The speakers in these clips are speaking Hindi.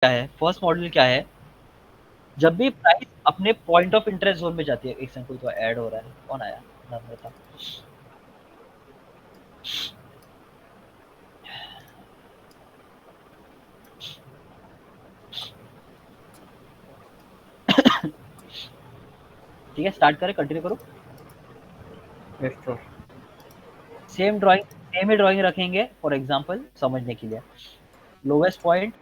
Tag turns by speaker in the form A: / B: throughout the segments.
A: क्या है, फर्स्ट मॉड्यूल क्या है, जब भी प्राइस अपने पॉइंट ऑफ इंटरेस्ट जोन में जाती है। एक सेकंड, कोई तो ऐड हो रहा है, कौन आया नाम बता। ठीक है, स्टार्ट करें, कंटिन्यू करो। सेम ड्राइंग, सेम ही ड्राइंग रखेंगे फॉर एग्जांपल समझने के लिए। Lowest point,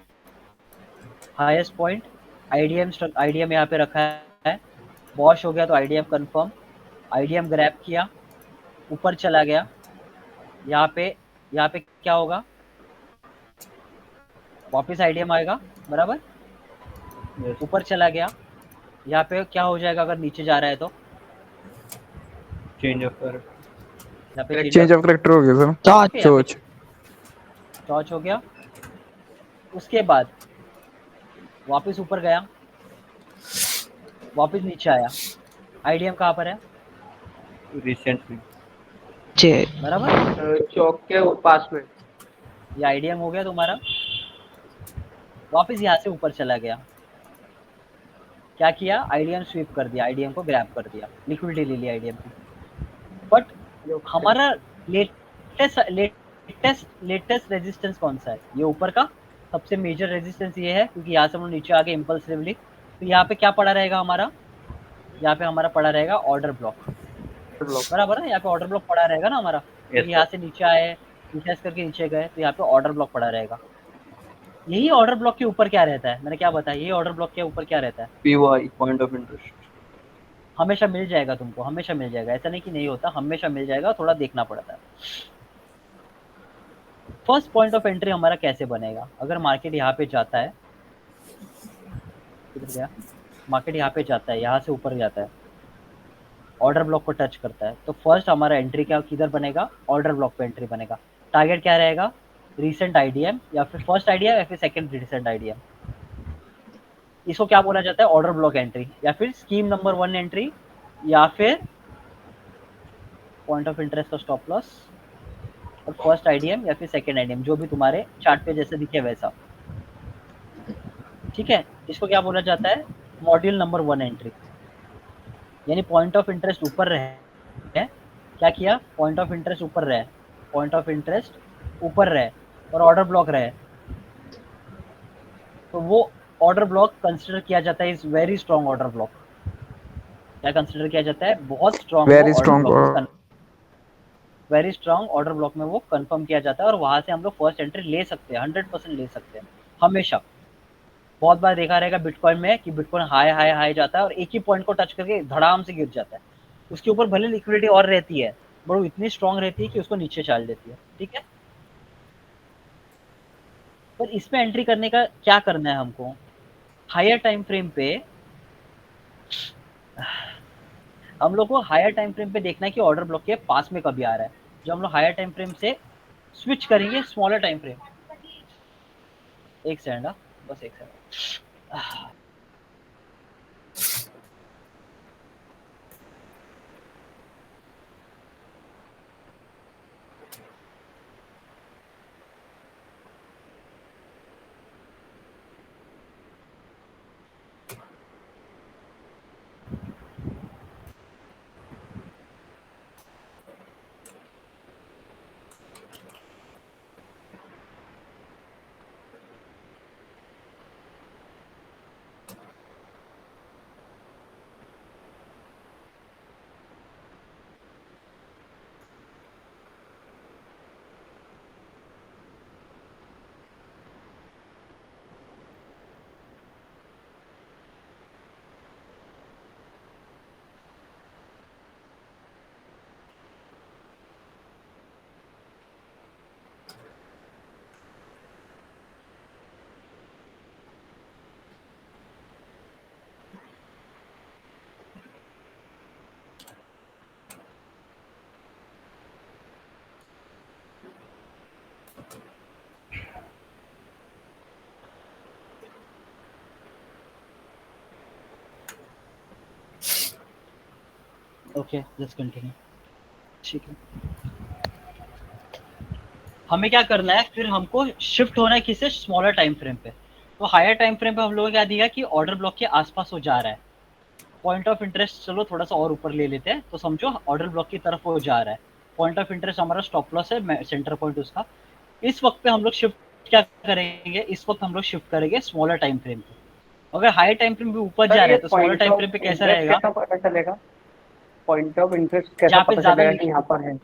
A: highest point, IDM यहाँ पे रखा है। वॉश हो गया तो आईडीएम कंफर्म, आईडीएम ग्रैब किया, ऊपर चला गया। यहाँ पे क्या होगा, वापस आईडीएम आएगा, बराबर। ऊपर चला गया, यहाँ पे क्या हो जाएगा अगर नीचे जा रहा है तो,
B: चेंज ऑफ
A: यहाँ पे
C: चेंज ऑफ करेक्टर हो गया सर। चोच
A: टॉर्च हो गया। उसके बाद वापस ऊपर गया, वापस नीचे आया, आईडीएम कहाँ पर है,
B: रिसेंटली
A: बराबर।
D: चौक के पास में।
A: ये आईडीएम हो गया तुम्हारा। वापस यहाँ से ऊपर चला गया, क्या किया, आईडीएम स्वीप कर दिया, आईडीएम को ग्रैब कर दिया, लिक्विडिटी ले लिया आईडीएम की। बट हमारा लेटेस्ट रेजिस्टेंस कौन सा है, ये ऊपर का सबसे मेजर रेजिस्टेंस ये है, क्योंकि यहाँ से हम लोग नीचे आगे इम्पल्सिवली। तो यहाँ पे क्या पड़ा रहेगा हमारा, यहाँ पे हमारा पड़ा रहेगा ऑर्डर ब्लॉक, बराबर है। यहाँ पे ऑर्डर ब्लॉक पड़ा रहेगा ना हमारा, क्योंकि यहाँ से नीचे आए, नीचे करके नीचे गए, तो यहाँ पे ऑर्डर ब्लॉक पड़ा रहेगा। यही ऑर्डर ब्लॉक के ऊपर क्या रहता है, मैंने क्या बताया, यही ऑर्डर ब्लॉक के ऊपर क्या रहता है,
B: पीवाई, पॉइंट ऑफ इंटरेस्ट।
A: हमेशा मिल जाएगा तुमको, हमेशा मिल जाएगा, ऐसा नहीं कि नहीं होता, हमेशा मिल जाएगा, थोड़ा देखना पड़ता है। फर्स्ट पॉइंट ऑफ एंट्री हमारा कैसे बनेगा, अगर मार्केट यहाँ पे जाता है, किधर गया, मार्केट यहाँ पे जाता है, यहाँ से ऊपर जाता है, ऑर्डर ब्लॉक को टच करता है, तो फर्स्ट हमारा एंट्री क्या किधर बनेगा, ऑर्डर ब्लॉक पे एंट्री बनेगा। टारगेट क्या रहेगा, रीसेंट आईडीएम, या फिर फर्स्ट आईडीएम, या फिर सेकंड रीसेंट आईडीएम। इसको क्या बोला जाता है, ऑर्डर ब्लॉक एंट्री, या फिर स्कीम नंबर 1 एंट्री, या फिर पॉइंट ऑफ इंटरेस्ट का स्टॉप लॉस, और फर्स्ट आईडीएम या फिर सेकंड आईडीएम, जो भी तुम्हारे चार्ट पे जैसे दिखे वैसा। ठीक है, इसको क्या बोला जाता है, मॉड्यूल नंबर 1 एंट्री। यानी पॉइंट ऑफ इंटरेस्ट ऊपर रहे, क्या किया, पॉइंट ऑफ इंटरेस्ट ऊपर रहे, पॉइंट ऑफ इंटरेस्ट ऊपर रहे, और ऑर्डर ब्लॉक रहे, तो वो ऑर्डर ब्लॉक कंसिडर किया जाता है, is very strong order block. क्या कंसिडर किया जाता है, बहुत strong
C: very
A: order
C: strong.
A: Block, very strong order block में वो कंफर्म किया जाता है, और वहां से हम लोग फर्स्ट एंट्री ले सकते हैं, 100% ले सकते हैं हमेशा। बहुत बार देखा रहेगा बिटकॉइन में कि बिटकॉइन हाई हाई हाई जाता है और एक ही पॉइंट को टच करके धड़ाम से गिर जाता है, उसके ऊपर भले लिक्विडिटी और रहती है, बट वो इतनी स्ट्रांग रहती है कि उसको नीचे डाल देती है। ठीक है, पर इसमें एंट्री करने का क्या करना है हमको, हायर टाइम फ्रेम पे हम लोग को हायर टाइम फ्रेम पे देखना है कि ऑर्डर ब्लॉक के पास में कभी आ रहा है, जो हम लोग हायर टाइम फ्रेम से स्विच करेंगे स्मॉलर टाइम फ्रेम। एक सेकंड, बस एक सेकंड। Okay, just continue. ठीक है, हमें क्या करना है, फिर हमको शिफ्ट होना है किसे, स्मॉलर टाइम फ्रेम पे। तो हायर टाइम फ्रेम पे हम लोगों ने क्या दिया कि ऑर्डर ब्लॉक के आसपास हो जा रहा है। पॉइंट ऑफ इंटरेस्ट चलो थोड़ा सा और ऊपर ले लेते हैं, तो समझो ऑर्डर ब्लॉक की तरफ वो जा रहा है। पॉइंट ऑफ इंटरेस्ट हमारा स्टॉप लॉस है, सेंटर पॉइंट उसका। इस वक्त पे हम लोग शिफ्ट क्या करेंगे, इस वक्त हम लोग शिफ्ट करेंगे स्मॉलर टाइम फ्रेम पे। अगर हायर टाइम फ्रेम भी ऊपर जा
D: सर
A: रहा
D: ये
A: है तो स्मॉलर
D: पॉइंट
A: टाइम फ्रेम पे
D: ऑफ
A: कैसा
D: इंटरेस्ट
A: रहेगा,
D: कैसा पता चलेगा? पॉइंट ऑफ इंटरेस्ट कैसा
A: जहाँ पे
D: पता
A: ज्यादा
D: चलेगा कि यहाँ पर है?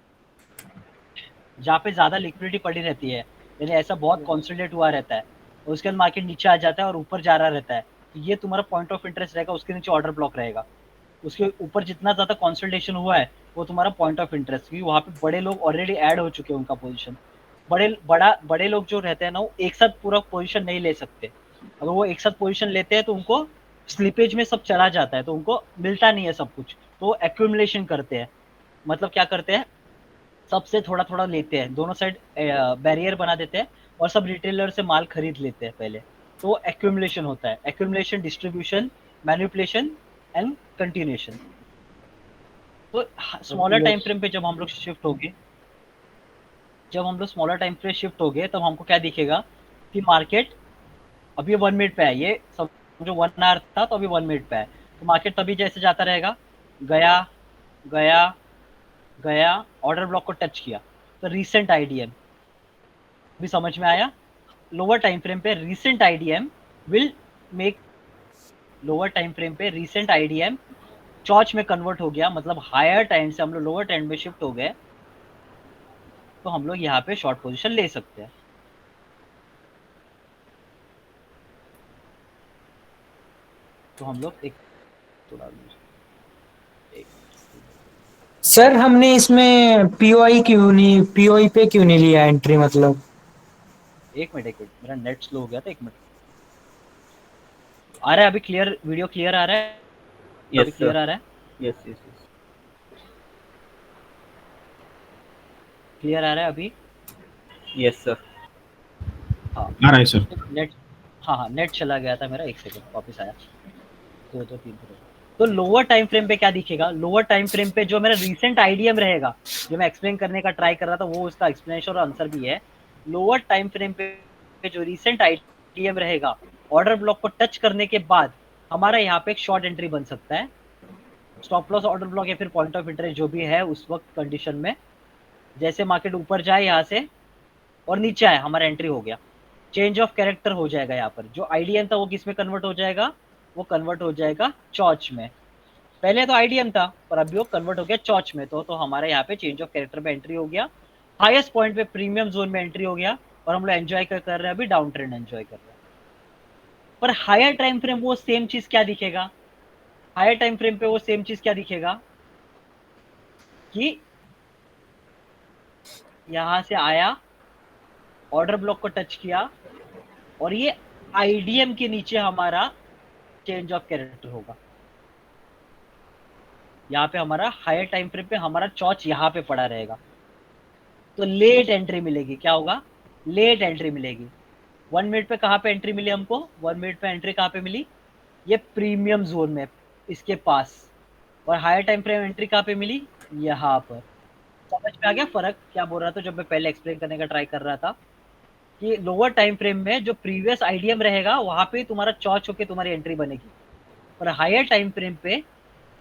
A: जहाँ पे ज्यादा लिक्विडिटी पड़ी रहती है, यानी ऐसा बहुत कॉन्सोलिडेट हुआ रहता है, उसके बाद मार्केट नीचे आ जाता है और ऊपर जा रहा रहता है, तो ये तुम्हारा पॉइंट ऑफ इंटरेस्ट रहेगा, उसके नीचे ऑर्डर ब्लॉक रहेगा। उसके ऊपर जितना ज्यादा कंसोलिडेशन हुआ है वो तुम्हारा पॉइंट ऑफ इंटरेस्ट, क्योंकि वहाँ पे बड़े लोग ऑलरेडी ऐड हो चुके हैं, उनका पोजीशन। बड़े लोग जो रहते हैं ना, वो एक साथ पूरा पोजीशन नहीं ले सकते। अगर वो एक साथ पोजीशन लेते हैं तो उनको स्लिपेज में सब चला जाता है, तो उनको मिलता नहीं है सब कुछ, तो एक्यूमुलेशन करते हैं। मतलब क्या करते हैं, सबसे थोड़ा थोड़ा लेते हैं, दोनों साइड बैरियर बना देते हैं और सब रिटेलर से माल खरीद लेते हैं पहले। तो एक्यूमुलेशन होता है, accumulation, distribution, manipulation and continuation. तो स्मॉलर टाइम फ्रेम पे जब हम लोग शिफ्ट हो गए, जब हम लोग स्मॉलर टाइम पे शिफ्ट हो गए, तब हमको क्या दिखेगा कि मार्केट अभी 1 मिनट पे है, ये सब जो 1 आवर था तो अभी 1 मिनट पे है, तो मार्केट तभी जैसे जाता रहेगा, गया गया गया, ऑर्डर ब्लॉक को टच किया, तो रीसेंट आईडीएम भी समझ में आया। लोअर टाइम फ्रेम पे recent IDM will make, lower time frame पे रीसेंट आईडीएम चॉच में कन्वर्ट हो गया, मतलब हायर टाइम से हम लोग लोअर टाइम में शिफ्ट हो गए, तो हम लोग यहाँ पे शॉर्ट पोजीशन ले सकते हैं। तो हम लोग एक थोड़ा एक
E: सर हमने इसमें पीओई पे क्यों नहीं लिया एंट्री? मतलब
A: मिनट मेरा नेट स्लो हो गया था, 1 मिनट। आ रहा है अभी क्लियर, वीडियो क्लियर आ रहा है? अभी
B: Yes,
A: क्लियर
B: sir.
A: आ रहा है?
B: Yes, yes, yes.
A: क्लियर आ रहा है अभी?
B: Yes, sir.
A: हाँ
F: आ रहा है सर।
A: नेट, हाँ नेट चला गया था मेरा, 1 सेकंड वापस आया। 2 2 3 तो लोअर टाइम फ्रेम पे क्या दिखेगा, लोअर टाइम फ्रेम पे जो मेरा रीसेंट आईडीएम रहेगा, जो मैं एक्सप्लेन करने का ट्राई कर रहा था, वो उसका एक्सप्लेनेशन और आंसर भी है। लोअर टाइम फ्रेम पे जो रीसेंट आईडीएम रहेगा, ऑर्डर ब्लॉक को टच करने के बाद हमारा यहाँ पे एक शॉर्ट एंट्री बन सकता है, स्टॉप लॉस, ऑर्डर ब्लॉक या फिर पॉइंट ऑफ इंटरेस्ट जो भी है उस वक्त कंडीशन में। जैसे मार्केट ऊपर जाए यहाँ से और नीचे आए, हमारा एंट्री हो गया, चेंज ऑफ कैरेक्टर हो जाएगा। यहाँ पर जो आईडीएम था वो किस में कन्वर्ट हो जाएगा, वो कन्वर्ट हो जाएगा चॉच में। पहले तो आईडीएम था पर अभी वो कन्वर्ट हो गया चॉच में, तो हमारे यहाँ पे चेंज ऑफ कैरेक्टर में एंट्री हो गया, हाईएस्ट पॉइंट पे प्रीमियम जोन में एंट्री हो गया, और हम लोग एंजॉय कर रहे हैं, अभी डाउन ट्रेंड एंजॉय कर रहे हैं। पर हायर टाइम फ्रेम वो सेम चीज क्या दिखेगा, हायर टाइम फ्रेम पे वो सेम चीज क्या दिखेगा कि यहां से आया, ऑर्डर ब्लॉक को टच किया, और ये आईडीएम के नीचे हमारा चेंज ऑफ कैरेक्टर होगा। यहाँ पे हमारा हायर टाइम फ्रेम पे हमारा चॉच यहाँ पे पड़ा रहेगा, तो लेट एंट्री मिलेगी। क्या होगा, लेट एंट्री मिलेगी। 1 मिनट पे कहाँ पे एंट्री मिली हमको, 1 मिनट पे एंट्री कहाँ पे मिली, ये प्रीमियम जोन में इसके पास। और हायर टाइम फ्रेम एंट्री कहाँ पे मिली, यहाँ पर। समझ में आ गया फर्क क्या बोल रहा था, जब मैं पहले एक्सप्लेन करने का ट्राई कर रहा था कि लोअर टाइम फ्रेम में जो प्रीवियस आईडीएम रहेगा वहां पे तुम्हारा चॉच होके तुम्हारी एंट्री बनेगी, और हायर टाइम फ्रेम पे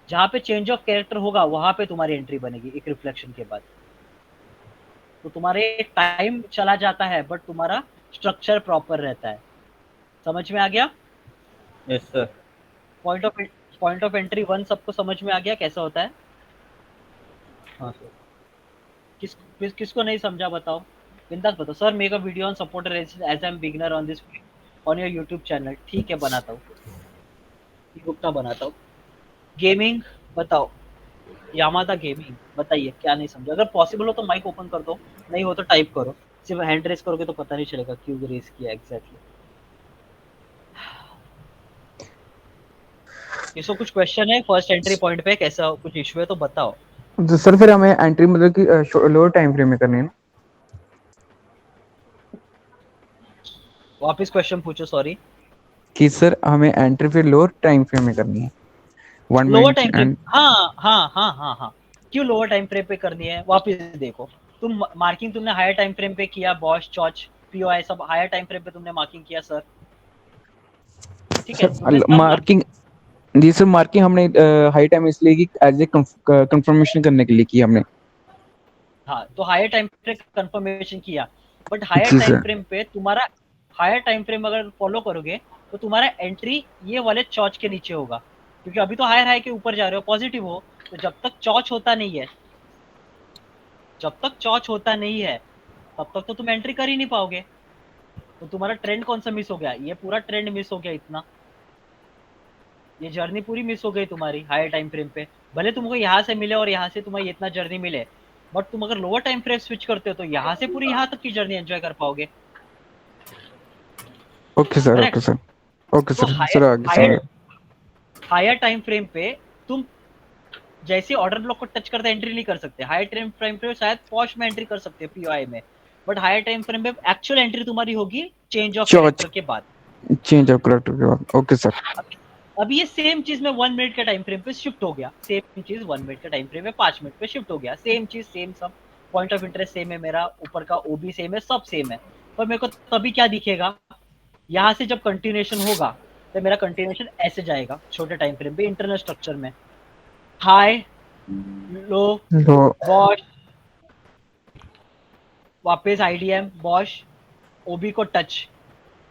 A: जहाँ पे चेंज ऑफ कैरेक्टर होगा वहां पे तुम्हारी एंट्री बनेगी एक रिफ्लेक्शन के बाद। तो तुम्हारे टाइम चला जाता है बट तुम्हारा स्ट्रक्चर प्रॉपर रहता है। समझ में आ गया?
B: Yes, sir.
A: Point of entry 1 सबको समझ में आ गया कैसा होता है?
B: हाँ सर।
A: किसको नहीं समझा बताओ, बिंदास बताओ। Sir make a video on supporter as I am beginner on this on your YouTube channel. ठीक है बनाता हूँ, गुप्ता बनाता हूँ। गेमिंग बताओ, यामादा गेमिंग बताइए क्या नहीं समझा। अगर पॉसिबल हो तो माइक ओपन कर दो, नहीं हो तो टाइप करो, सिर्फ हैंड रेस करोगे तो पता नहीं चलेगा क्यों रेस किया एग्जैक्टली। इसको कुछ क्वेश्चन है फर्स्ट एंट्री पॉइंट पे, कैसा कुछ इशू है तो बताओ।
C: तो सर फिर हमें एंट्री मतलब कि लोअर टाइम फ्रेम में करनी है ना?
A: वापस क्वेश्चन पूछो, सॉरी।
C: कि सर हमें एंट्री फिर लोअर टाइम फ्रेम में करनी है 1
A: lower
C: minute
A: time frame,
C: and
A: हाँ, क्यों लोअर टाइम फ्रेम पे करनी है वापस देखो। तुम मार्किंग तुमने हायर टाइम फ्रेम पे किया, बॉश, चॉच, पीओआई सब हायर टाइम फ्रेम पे तुमने मार्किंग किया सर। ठीक है,
C: सर
A: तुमने सब
C: मार्किंग, जी सर मार्किंग हमने हाई टाइम इसलिए की एज ए कंफर्मेशन करने के लिए की हमने।
A: हाँ, तो हायर टाइम फ्रेम कंफर्मेशन किया, बट हायर
C: जी
A: टाइम
C: सर।
A: फ्रेम पे तुम्हारा, हायर टाइम फ्रेम अगर फॉलो करोगे तो तुम्हारा एंट्री ये वाले चौच के नीचे होगा, क्योंकि अभी तो हायर हाई के ऊपर जा रहे हो, पॉजिटिव हो, तो जब तक चौच होता नहीं है, जब तक चौच होता नहीं है तब तक तो तुम एंट्री कर ही नहीं पाओगे। तो तुम्हारा ट्रेंड कौन सा मिस हो गया, ये पूरा ट्रेंड मिस हो गया, इतना ये जर्नी पूरी मिस हो गई तुम्हारी हायर टाइम फ्रेम पे। भले तुमको यहाँ से मिले और यहाँ से तुम्हें इतना जर्नी मिले, बट तुम अगर लोअर टाइम फ्रेम स्विच करते हो तो यहाँ से पूरी यहाँ तक की जर्नी एंजॉय कर पाओगे।
C: Okay sir, okay
A: correct.
C: Sir, okay
A: तो
C: सर
A: हायर
C: सर आगे
A: हायर
C: समझ।
A: हायर टाइम फ्रेम पे तुम जैसे ऑर्डर ब्लॉक को टच करते एंट्री नहीं कर सकते। हायर टाइम फ्रेम पे शायद पॉश में एंट्री कर सकते हैं, पीओआई में, बट हायर टाइम फ्रेम पे एक्चुअल एंट्री तुम्हारी होगी चेंज ऑफ
C: चौच
A: कैरेक्टर के बाद।
C: चेंज ऑफ करेक्टर के बाद, ओके सर।
A: अब ये सेम चीज में 1 मिनट के टाइम फ्रेम पे शिफ्ट हो गया, सेम चीज 1 मिनट के टाइम फ्रेम में 5 मिनट पे शिफ्ट हो गया, सेम चीज सेम सब, पॉइंट ऑफ इंटरेस्ट सेम है, मेरा ऊपर का ओबी सेम है, सब सेम है। पर मेरे को तभी क्या दिखेगा, यहाँ से जब कंटिन्यूएशन होगा तो मेरा कंटिन्यूएशन ऐसे जाएगा छोटे टाइम फ्रेम पे, इंटरनल स्ट्रक्चर में हाई लो
C: तो
A: बॉश, वापस आईडीएम बॉश, ओबी को टच,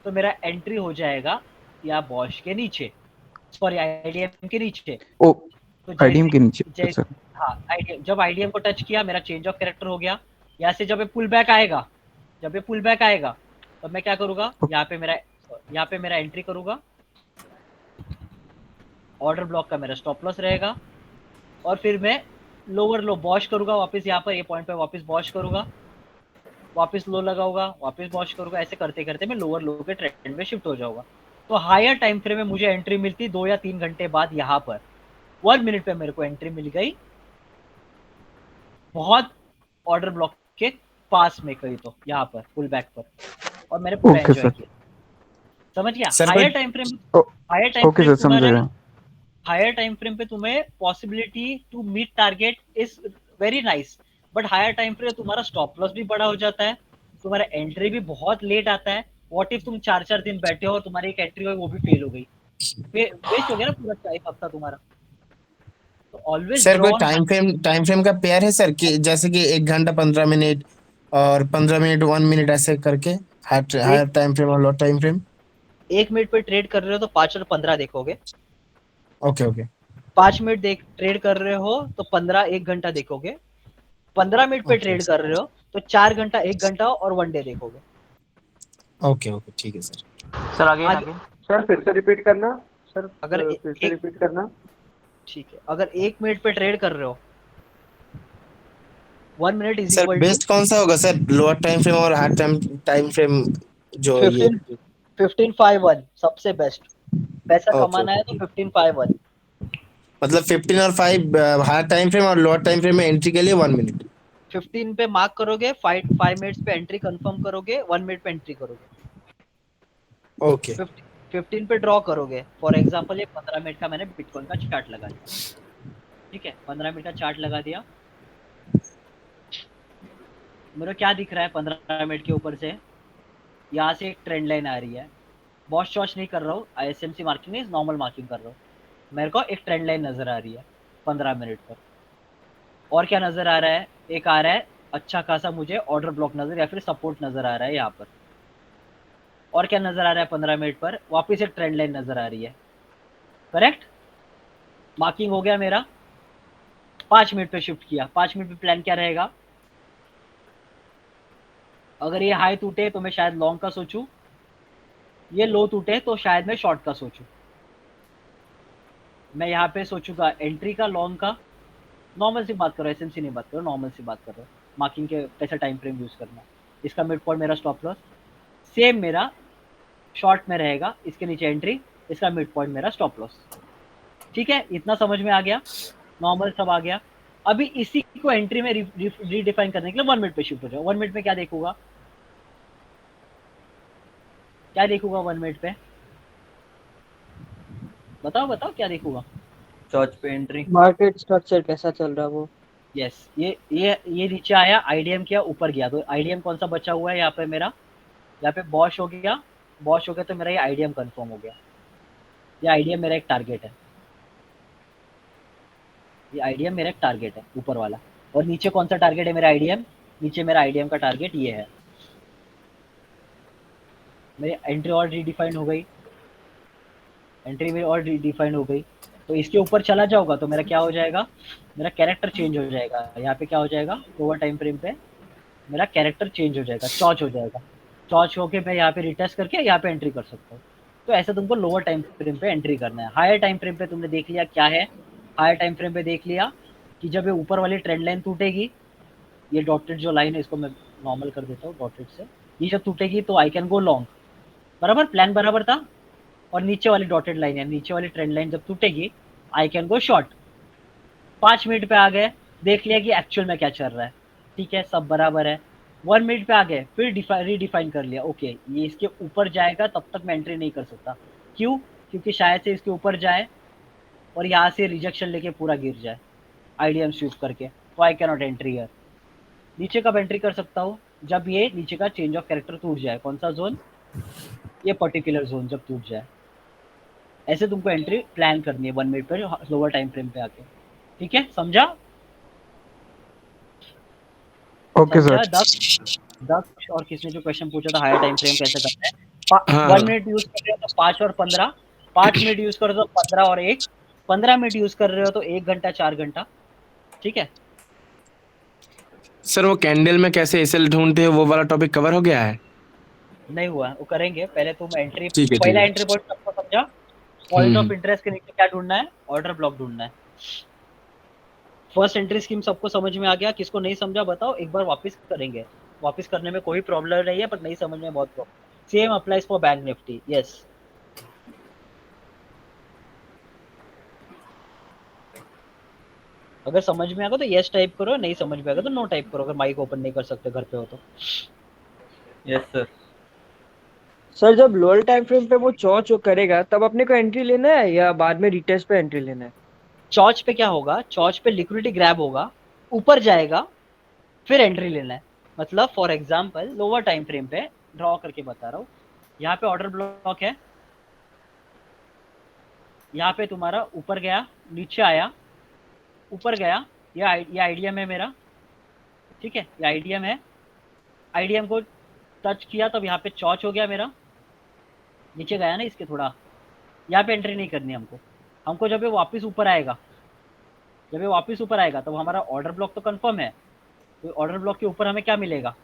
A: तो मेरा एंट्री हो जाएगा या बॉश के नीचे, सॉरी आईडीएम के नीचे।
C: ओ
A: तो
C: आईडीएम
A: जैसे
C: के नीचे
A: जैसे
C: सर।
A: हाँ आईडीएम, जब आईडीएम को टच किया मेरा चेंज ऑफ कैरेक्टर हो गया। यहाँ से जब ये पुल बैक आएगा, जब ये पुल बैक आएगा तो मैं क्या करूंगा, यहाँ पे मेरा एंट्री करूंगा, ऑर्डर ब्लॉक का मेरा स्टॉप लॉस रहेगा, और फिर मैं लोअर लो बॉश करूंगा, वापस यहाँ पर ये पॉइंट पे वापस बॉश करूंगा, वापस लो लगाऊंगा, वापस बॉश करूंगा, ऐसे करते करते मैं लोअर लो के ट्रेंड में शिफ्ट हो जाऊंगा। तो हायर टाइम फ्रेम में मुझे एंट्री मिलती 2 या 3 घंटे बाद, यहाँ पर 1 मिनट पे मेरे को एंट्री मिल गई, बहुत ऑर्डर ब्लॉक के पास में, कहीं तो यहाँ पर पुल बैक पर, और मैंने पूरा
C: ओके
A: एंजॉय
C: सर।
A: किया। समझ गया।
E: सर कोई
A: हायर टाइम फ्रेम,
C: ओ,
A: higher time
C: okay
A: frame
C: sir समझ
A: तुम्हारा,
C: गया।
A: हायर टाइम फ्रेम पे तुम्हें possibility to meet target is very nice, but higher time frame तुम्हारा स्टॉप लॉस भी बड़ा हो जाता है, तुम्हारा एंट्री भी बहुत लेट आता है। व्हाट इफ तुम 4-4 दिन बैठे हो और तुम्हारी एक एंट्री हुई वो भी फेल हो गई, वेस्ट हो गया ना पूरा एक हफ्ता तुम्हारा। तो ऑलवेज
F: सर
A: ड्रॉ
F: कोई
A: ऑन।
F: टाइम फ्रेम का पेयर है सर, कि जैसे कि 1 घंटा 15 मिनट और 15 मिनट 1 मिनट ऐसे करके, हायर
A: एक
F: टाइम फ्रेम और लो टाइम फ्रेम?
A: 1 मिनट पे ट्रेड कर रहे हो तो 5 और 15 देखोगे,
F: ओके ओके
A: 5 मिनट देख ट्रेड कर रहे हो तो 15 1 घंटा देखोगे, 15 मिनट पे
F: ओके
A: ट्रेड कर रहे हो तो 4 घंटा 1 घंटा और 1 डे देखोगे।
F: ओके ओके ठीक है सर।
B: सर आगे
A: आगे
B: आगे।
D: सर फिर से रिपीट करना। सर
A: अगर
D: फिर से
A: एक,
D: रिपीट करना।
A: ठीक है, अगर 1 मिनट पे ट्रेड कर रहे हो, 1 minute is
F: sir
A: equal to
F: best कौन सा होगा सर, लोअर टाइम फ्रेम और हायर टाइम फ्रेम जो ये?
A: 15-5-1 सबसे बेस्ट। पैसा
F: ओके
A: कमाना
F: ओके
A: है तो
F: ठीक।
A: 15-5-1।
F: मतलब 15 और 5 हायर टाइम फ्रेम और लोअर टाइम फ्रेम में एंट्री के लिए 1 मिनट।
A: 15 पे मार्क करोगे, 5 मिनट्स पे एंट्री कंफर्म करोगे, 1 मिनट पे एंट्री करोगे,
F: ओके
A: 15 पे ड्रॉ करोगे। फॉर एग्जांपल ये 15 मिनट का मैंने बिटकॉइन का चार्ट लगा दिया, ठीक है, 15 मिनट का चार्ट लगा दिया। मेरे को क्या दिख रहा है 15 मिनट के ऊपर से, यहाँ से एक ट्रेंड लाइन आ रही है, बॉश चॉश नहीं कर रहा हूँ, आईएसएमसी मार्किंग नहीं, नॉर्मल मार्किंग कर रहा हूँ। मेरे को एक ट्रेंड लाइन नजर आ रही है 15 मिनट पर। और क्या नजर आ रहा है, एक आ रहा है अच्छा खासा मुझे ऑर्डर ब्लॉक नजर या फिर सपोर्ट नजर आ रहा है यहाँ पर। और क्या नजर आ रहा है 15 मिनट पर, वापस एक ट्रेंड लाइन नजर आ रही है। करेक्ट, मार्किंग हो गया मेरा। 5 मिनट पे शिफ्ट किया, 5 मिनट पे प्लान क्या रहेगा, अगर ये हाई टूटे तो मैं शायद लॉन्ग का सोचूं, ये लो टूटे तो शायद मैं शॉर्ट का सोचूं। मैं यहाँ पे सोचूंगा एंट्री का, लॉन्ग का, नॉर्मल सी बात करो, एसएमसी नहीं बात करो, नॉर्मल सी बात करो, मार्किंग के कैसा टाइम फ्रेम यूज करना। इसका मिड पॉइंट मेरा स्टॉप लॉस, सेम मेरा शॉर्ट में रहेगा, इसके नीचे एंट्री, इसका मिड पॉइंट मेरा स्टॉप लॉस। ठीक है, इतना समझ में आ गया, नॉर्मल सब आ गया। अभी इसी को एंट्री में रीडिफाइन करने के लिए 1 मिनट पे शिफ्ट हो जाओ। 1 मिनट में क्या देखूंगा, क्या देखूंगा 1 मिनट पे, बताओ बताओ क्या देखूंगा।
B: चॉच पे एंट्री।
G: मार्केट स्ट्रक्चर कैसा चल रहा है वो।
A: यस, ये नीचे आया, आईडीएम किया, ऊपर गया, तो आईडीएम कौन सा बचा हुआ है यहाँ पे मेरा, यहाँ पे बॉश हो गया, बॉश हो गया तो मेरा ये आईडीएम कंफर्म हो गया। ये आईडीएम मेरा एक टारगेट है, ये आईडीएम मेरा एक टारगेट है ऊपर वाला। और नीचे कौन सा टारगेट है मेरा आईडीएम? नीचे मेरा आईडीएम का टारगेट ये है। मेरी एंट्री और रीडिफाइंड हो गई, एंट्री मेरी और रीडिफाइंड हो गई। तो इसके ऊपर चला जाऊंगा तो मेरा क्या हो जाएगा, मेरा कैरेक्टर चेंज हो जाएगा। यहाँ पे क्या हो जाएगा, ओवर टाइम फ्रेम पे मेरा कैरेक्टर चेंज हो जाएगा, चॉच हो जाएगा। चॉच होके मैं यहाँ पे रिटेस्ट करके यहाँ पे एंट्री कर सकता हूँ। तो ऐसे तुमको लोअर टाइम फ्रेम पे एंट्री करना है। हायर टाइम फ्रेम पे तुमने देख लिया क्या है, हायर टाइम फ्रेम पे देख लिया कि जब ये ऊपर वाली ट्रेंड लाइन टूटेगी, ये डॉटेड जो लाइन है इसको मैं नॉर्मल कर देता हूँ डॉटेड से, ये जब टूटेगी तो आई कैन गो लॉन्ग, बराबर, प्लान बराबर था। और नीचे वाली डॉटेड लाइन है, नीचे वाली ट्रेंड लाइन जब टूटेगी I can go short. 5 minute पे आ गए, देख लिया कि एक्चुअल में क्या चल रहा है, ठीक है, सब बराबर है। 1 मिनट पे आ गए, फिर रीडिफाइन कर लिया, ओके ये इसके ऊपर जाएगा तब तक मैं एंट्री नहीं कर सकता। क्यों? क्योंकि शायद से इसके ऊपर जाए और यहाँ से रिजेक्शन लेके पूरा गिर जाए आईडीएम स्वीप करके, तो I can not entry here. नीचे कब एंट्री कर सकता हूँ? जब ये नीचे का चेंज ऑफ कैरेक्टर टूट जाए। कौन सा जोन? ये पर्टिकुलर जोन जब टूट जाए। ऐसे तुमको एंट्री प्लान करनी है 1 मिनट पर लोअर टाइम फ्रेम पे आके, ठीक है, समझा?
C: Okay sir.
A: दक्ष और किसने जो क्वेश्चन पूछा था हायर टाइम फ्रेम कैसे करना है, 1 मिनट यूज कर रहे हो तो 5 और 15, 5 मिनट यूज कर रहे हो तो 15 और 1, 15 मिनट यूज कर रहे हो तो 1 घंटा 4 घंटा, ठीक है।
H: सर वो कैंडल में कैसे एसएल ढूंढते हैं वो वाला टॉपिक कवर हो गया है?
A: नहीं हुआ, वो करेंगे। पहले तुम एंट्री,
H: ठीक है,
A: पहला
H: ठीक है।
A: एंट्री पॉइंट सबको समझा, पॉइंट ऑफ इंटरेस्ट के नीचे क्या ढूंढना है, ऑर्डर ब्लॉक ढूंढना है। फर्स्ट एंट्री स्कीम सबको समझ में आ गया? किसको नहीं समझा बताओ, एक बार वापस करेंगे। वापस करने में कोई प्रॉब्लम नहीं है, पर नहीं समझ में बहुत problem. Same applies for bank Nifty, yes. अगर समझ में आएगा तो यस टाइप करो, नहीं समझ में आएगा तो नो टाइप करो, अगर माइक ओपन नहीं कर सकते घर पे हो तो।
B: Yes sir.
G: सर जब लोअर टाइम फ्रेम पे वो चॉच करेगा तब अपने को एंट्री लेना है या बाद में रिटेस्ट पे एंट्री लेना है?
A: चॉच पे क्या होगा, चॉच पे लिक्विडिटी ग्रैब होगा, ऊपर जाएगा, फिर एंट्री लेना है। मतलब for example lower time frame पे ड्रॉ करके बता रहा हूँ, यहाँ पे ऑर्डर ब्लॉक है, यहाँ पे तुम्हारा ऊपर गया, नीचे आया, ऊपर गया, ये आईडीएम है मेरा, ठीक है, ये आईडीएम है। आईडीएम को टच किया तब यहाँ पे चॉच हो गया मेरा, नीचे गया ना इसके थोड़ा, यहाँ पे एंट्री नहीं करनी हमको। हमको जब ये वापस ऊपर आएगा, जब ये वापस ऊपर आएगा तब हमारा ऑर्डर ब्लॉक तो कंफर्म है, तो ऑर्डर ब्लॉक के ऊपर हमें क्या मिलेगा,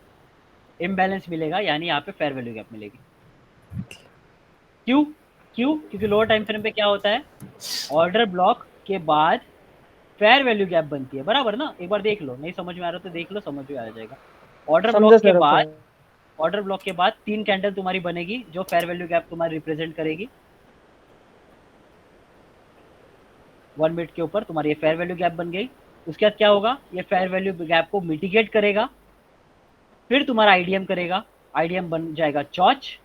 A: इम्बैलेंस मिलेगा, यानी यहाँ पे फेयर वैल्यू गैप मिलेगी। क्यों? क्योंकि लोअर टाइम फ्रेम पे क्या होता है, ऑर्डर ब्लॉक के बाद फेयर वैल्यू गैप बनती है, बराबर ना? एक बार देख लो, नहीं समझ में आ रहा तो देख लो, समझ में आ जाएगा। ऑर्डर ब्लॉक के बाद, ऑर्डर ब्लॉक के बाद 3 कैंडल तुम्हारी बनेगी जो फेयर वैल्यू गैप तुम्हारी रिप्रेजेंट करेगी। 1 मिनट के ऊपर तुम्हारी ये फेयर वैल्यू गैप बन गई। उसके बाद क्या होगा, ये फेयर वैल्यू गैप को मिटिगेट करेगा, फिर तुम्हारा आईडीएम करेगा, आईडीएम बन जाएगा चॉच,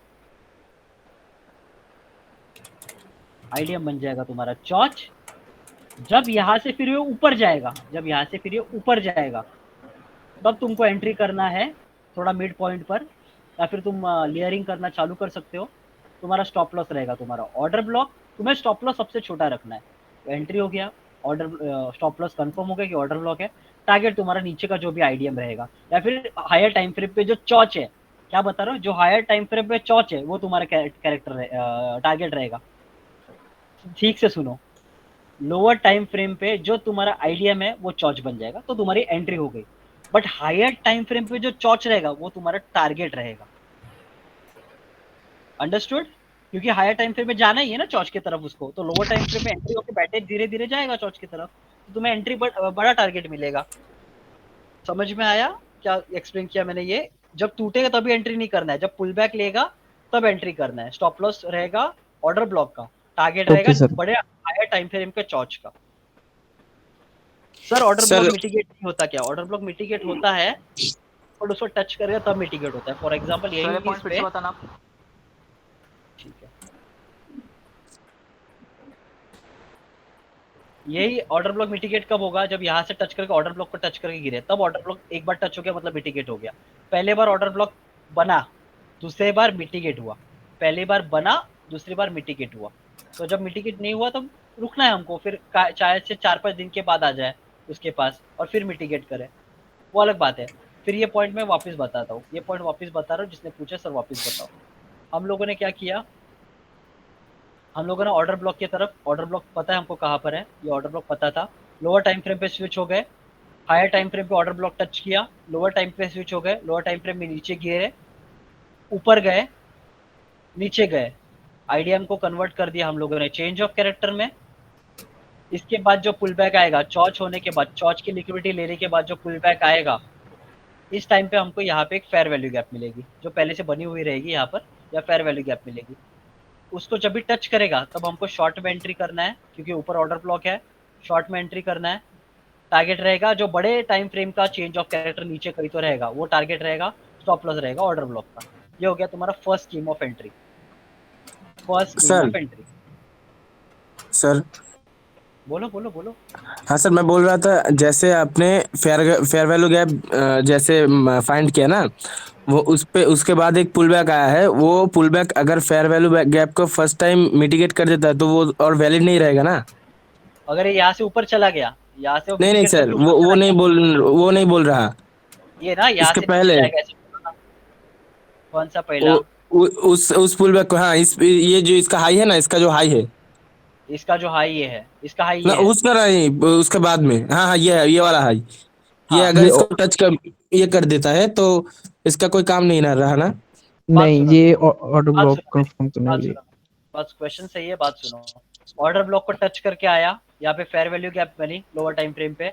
A: आईडीएम बन जाएगा तुम्हारा चॉच। जब यहाँ से फिर ये ऊपर जाएगा, जब यहाँ से फिर ये ऊपर जाएगा तब तुमको एंट्री करना है थोड़ा मिड पॉइंट पर, या फिर तुम लेयरिंग करना चालू कर सकते हो। तुम्हारा स्टॉप लॉस रहेगा तुम्हारा ऑर्डर ब्लॉक, तुम्हें स्टॉप लॉस सबसे छोटा रखना है। तो एंट्री हो गया, ऑर्डर स्टॉप लॉस कंफर्म हो गया कि ऑर्डर ब्लॉक है। टारगेट तुम्हारा नीचे का जो भी आईडीएम रहेगा, या फिर हायर टाइम फ्रेम पे जो चॉच है, क्या बता रहा हूँ, जो हायर टाइम फ्रेम पे चॉच है वो तुम्हारा कैरेक्टर टारगेट रहेगा। ठीक से सुनो, लोअर टाइम फ्रेम पे जो तुम्हारा आईडीएम है वो चॉच बन जाएगा, तो तुम्हारी एंट्री हो गई। बट हायर टाइम फ्रेम पे जो चॉच रहेगा वो तुम्हारा टारगेट रहेगा। अंडरस्टूड? क्योंकि हायर टाइम फ्रेम में जाना ही है ना चॉच की तरफ उसको, तो लोअर टाइम फ्रेम में एंट्री होकर बैठे धीरे धीरे जाएगा चॉच की तरफ, तो तुम्हें एंट्री बड़ा टारगेट मिलेगा। समझ में आया क्या एक्सप्लेन किया मैंने? ये जब टूटेगा तभी एंट्री नहीं करना है, जब पुल बैक लेगा तब एंट्री करना है। स्टॉप लॉस रहेगा ऑर्डर ब्लॉक का, टारगेट रहेगा बड़े हायर टाइम फ्रेम के चॉच का। सर ऑर्डर ब्लॉक मिटिगेट नहीं होता क्या? ऑर्डर ब्लॉक मिटिगेट होता है और उसको टच करेगा तब मिटिगेट होता है। फॉर एग्जांपल यही पॉइंट फिर से बताना। ठीक है, यही ऑर्डर ब्लॉक मिटिगेट कब होगा, जब यहाँ से टच करके ऑर्डर ब्लॉक को टच करके गिरे, तब ऑर्डर ब्लॉक एक बार टच हो गया मतलब मिटिगेट हो गया। पहले बार ऑर्डर ब्लॉक बना, दूसरे बार मिटिगेट हुआ, पहली बार बना, दूसरी बार मिटिगेट हुआ। तो जब मिटिगेट नहीं हुआ तब रुकना है हमको, फिर शायद से 4-5 दिन के बाद आ जाए उसके पास और फिर मिटिगेट करे, वो अलग बात है। फिर ये पॉइंट मैं वापस बताता हूँ, ये पॉइंट वापस बता रहा हूँ, जिसने पूछा सर वापस बताओ। हम लोगों ने क्या किया, हम लोगों ने ऑर्डर ब्लॉक की तरफ, ऑर्डर ब्लॉक पता है हमको कहाँ पर है, ये ऑर्डर ब्लॉक पता था, लोअर टाइम फ्रेम पे स्विच हो गए, हायर टाइम फ्रेम पे ऑर्डर ब्लॉक टच किया, लोअर टाइम पे स्विच हो गए, लोअर टाइम फ्रेम में नीचे गिरे, ऊपर गए, नीचे गए, आईडीएम को कन्वर्ट कर दिया हम लोगों ने चेंज ऑफ कैरेक्टर में। इसके बाद जो पुल बैक आएगा, चॉच होने के बाद, चॉच की लिक्विडिटी लेने के बाद जो पुल बैक आएगा, इस टाइम पे हमको यहाँ पे एक फेयर वैल्यू गैप मिलेगी, जो पहले से बनी हुई रहेगी यहाँ पर, या फेयर वैल्यू गैप मिलेगी। उसको जब भी टच करेगा तब हमको शॉर्ट में एंट्री करना है, क्योंकि ऊपर ऑर्डर ब्लॉक है, शॉर्ट में एंट्री करना है। टारगेट रहेगा जो बड़े टाइम फ्रेम का चेंज ऑफ कैरेक्टर नीचे कहीं तो रहेगा, वो टारगेट रहेगा, स्टॉप लॉस रहेगा ऑर्डर ब्लॉक का। ये हो गया तुम्हारा first scheme of entry, first scheme
H: sir
A: of entry.
H: Sir
A: बोलो बोलो बोलो।
H: हाँ सर, मैं बोल रहा था जैसे आपने फेयर फेयर वैल्यू गैप जैसे फाइंड किया ना, वो उस पे उसके बाद एक पुल बैक आया है, वो पुल बैक अगर फेयर वैल्यू गैप को फर्स्ट टाइम मिटिगेट कर देता है तो वो और वैलिड नहीं रहेगा ना?
A: अगर ये यहाँ से ऊपर चला गया, यहाँ से वो
H: नहीं नहीं
A: मिटिगेट
H: सर,
A: करके ऊपर
H: वो
A: चला
H: नहीं
A: गया,
H: वो नहीं बोल रहा।
A: ये ना यहाँ
H: इसके
A: से नीचे
H: पहले
A: जाएगा ऐसे बोलो ना। कौन सा पहला?
H: उस पुल बैक को, हाँ इस ये जो इसका हाई है ना, इसका जो हाई है
A: इसका जो हाई ये है, इसका हाई
H: ना,
A: ये है।
H: उसका नहीं, उसके बाद में, हाँ हाँ ये है, ये वाला हाई। ये
A: हाँ
H: अगर
C: ये
H: इसको टच कर ये कर देता है तो इसका कोई काम नहीं ना रहा ना?
A: बात
C: नहीं,
A: सुनो,
C: ये ऑर्डर
A: बात
C: ब्लॉक
A: सुनो मेरी,
C: कंफर्म तो नहीं
A: बात
C: हुई।
A: सुनो, बात क्वेश्चन सही है, बात सुनो। ऑर्डर ब्लॉक को टच करके आया, यहाँ पे फेयर वैल्यू गैप बनी लोअर टाइम फ्रेम पे,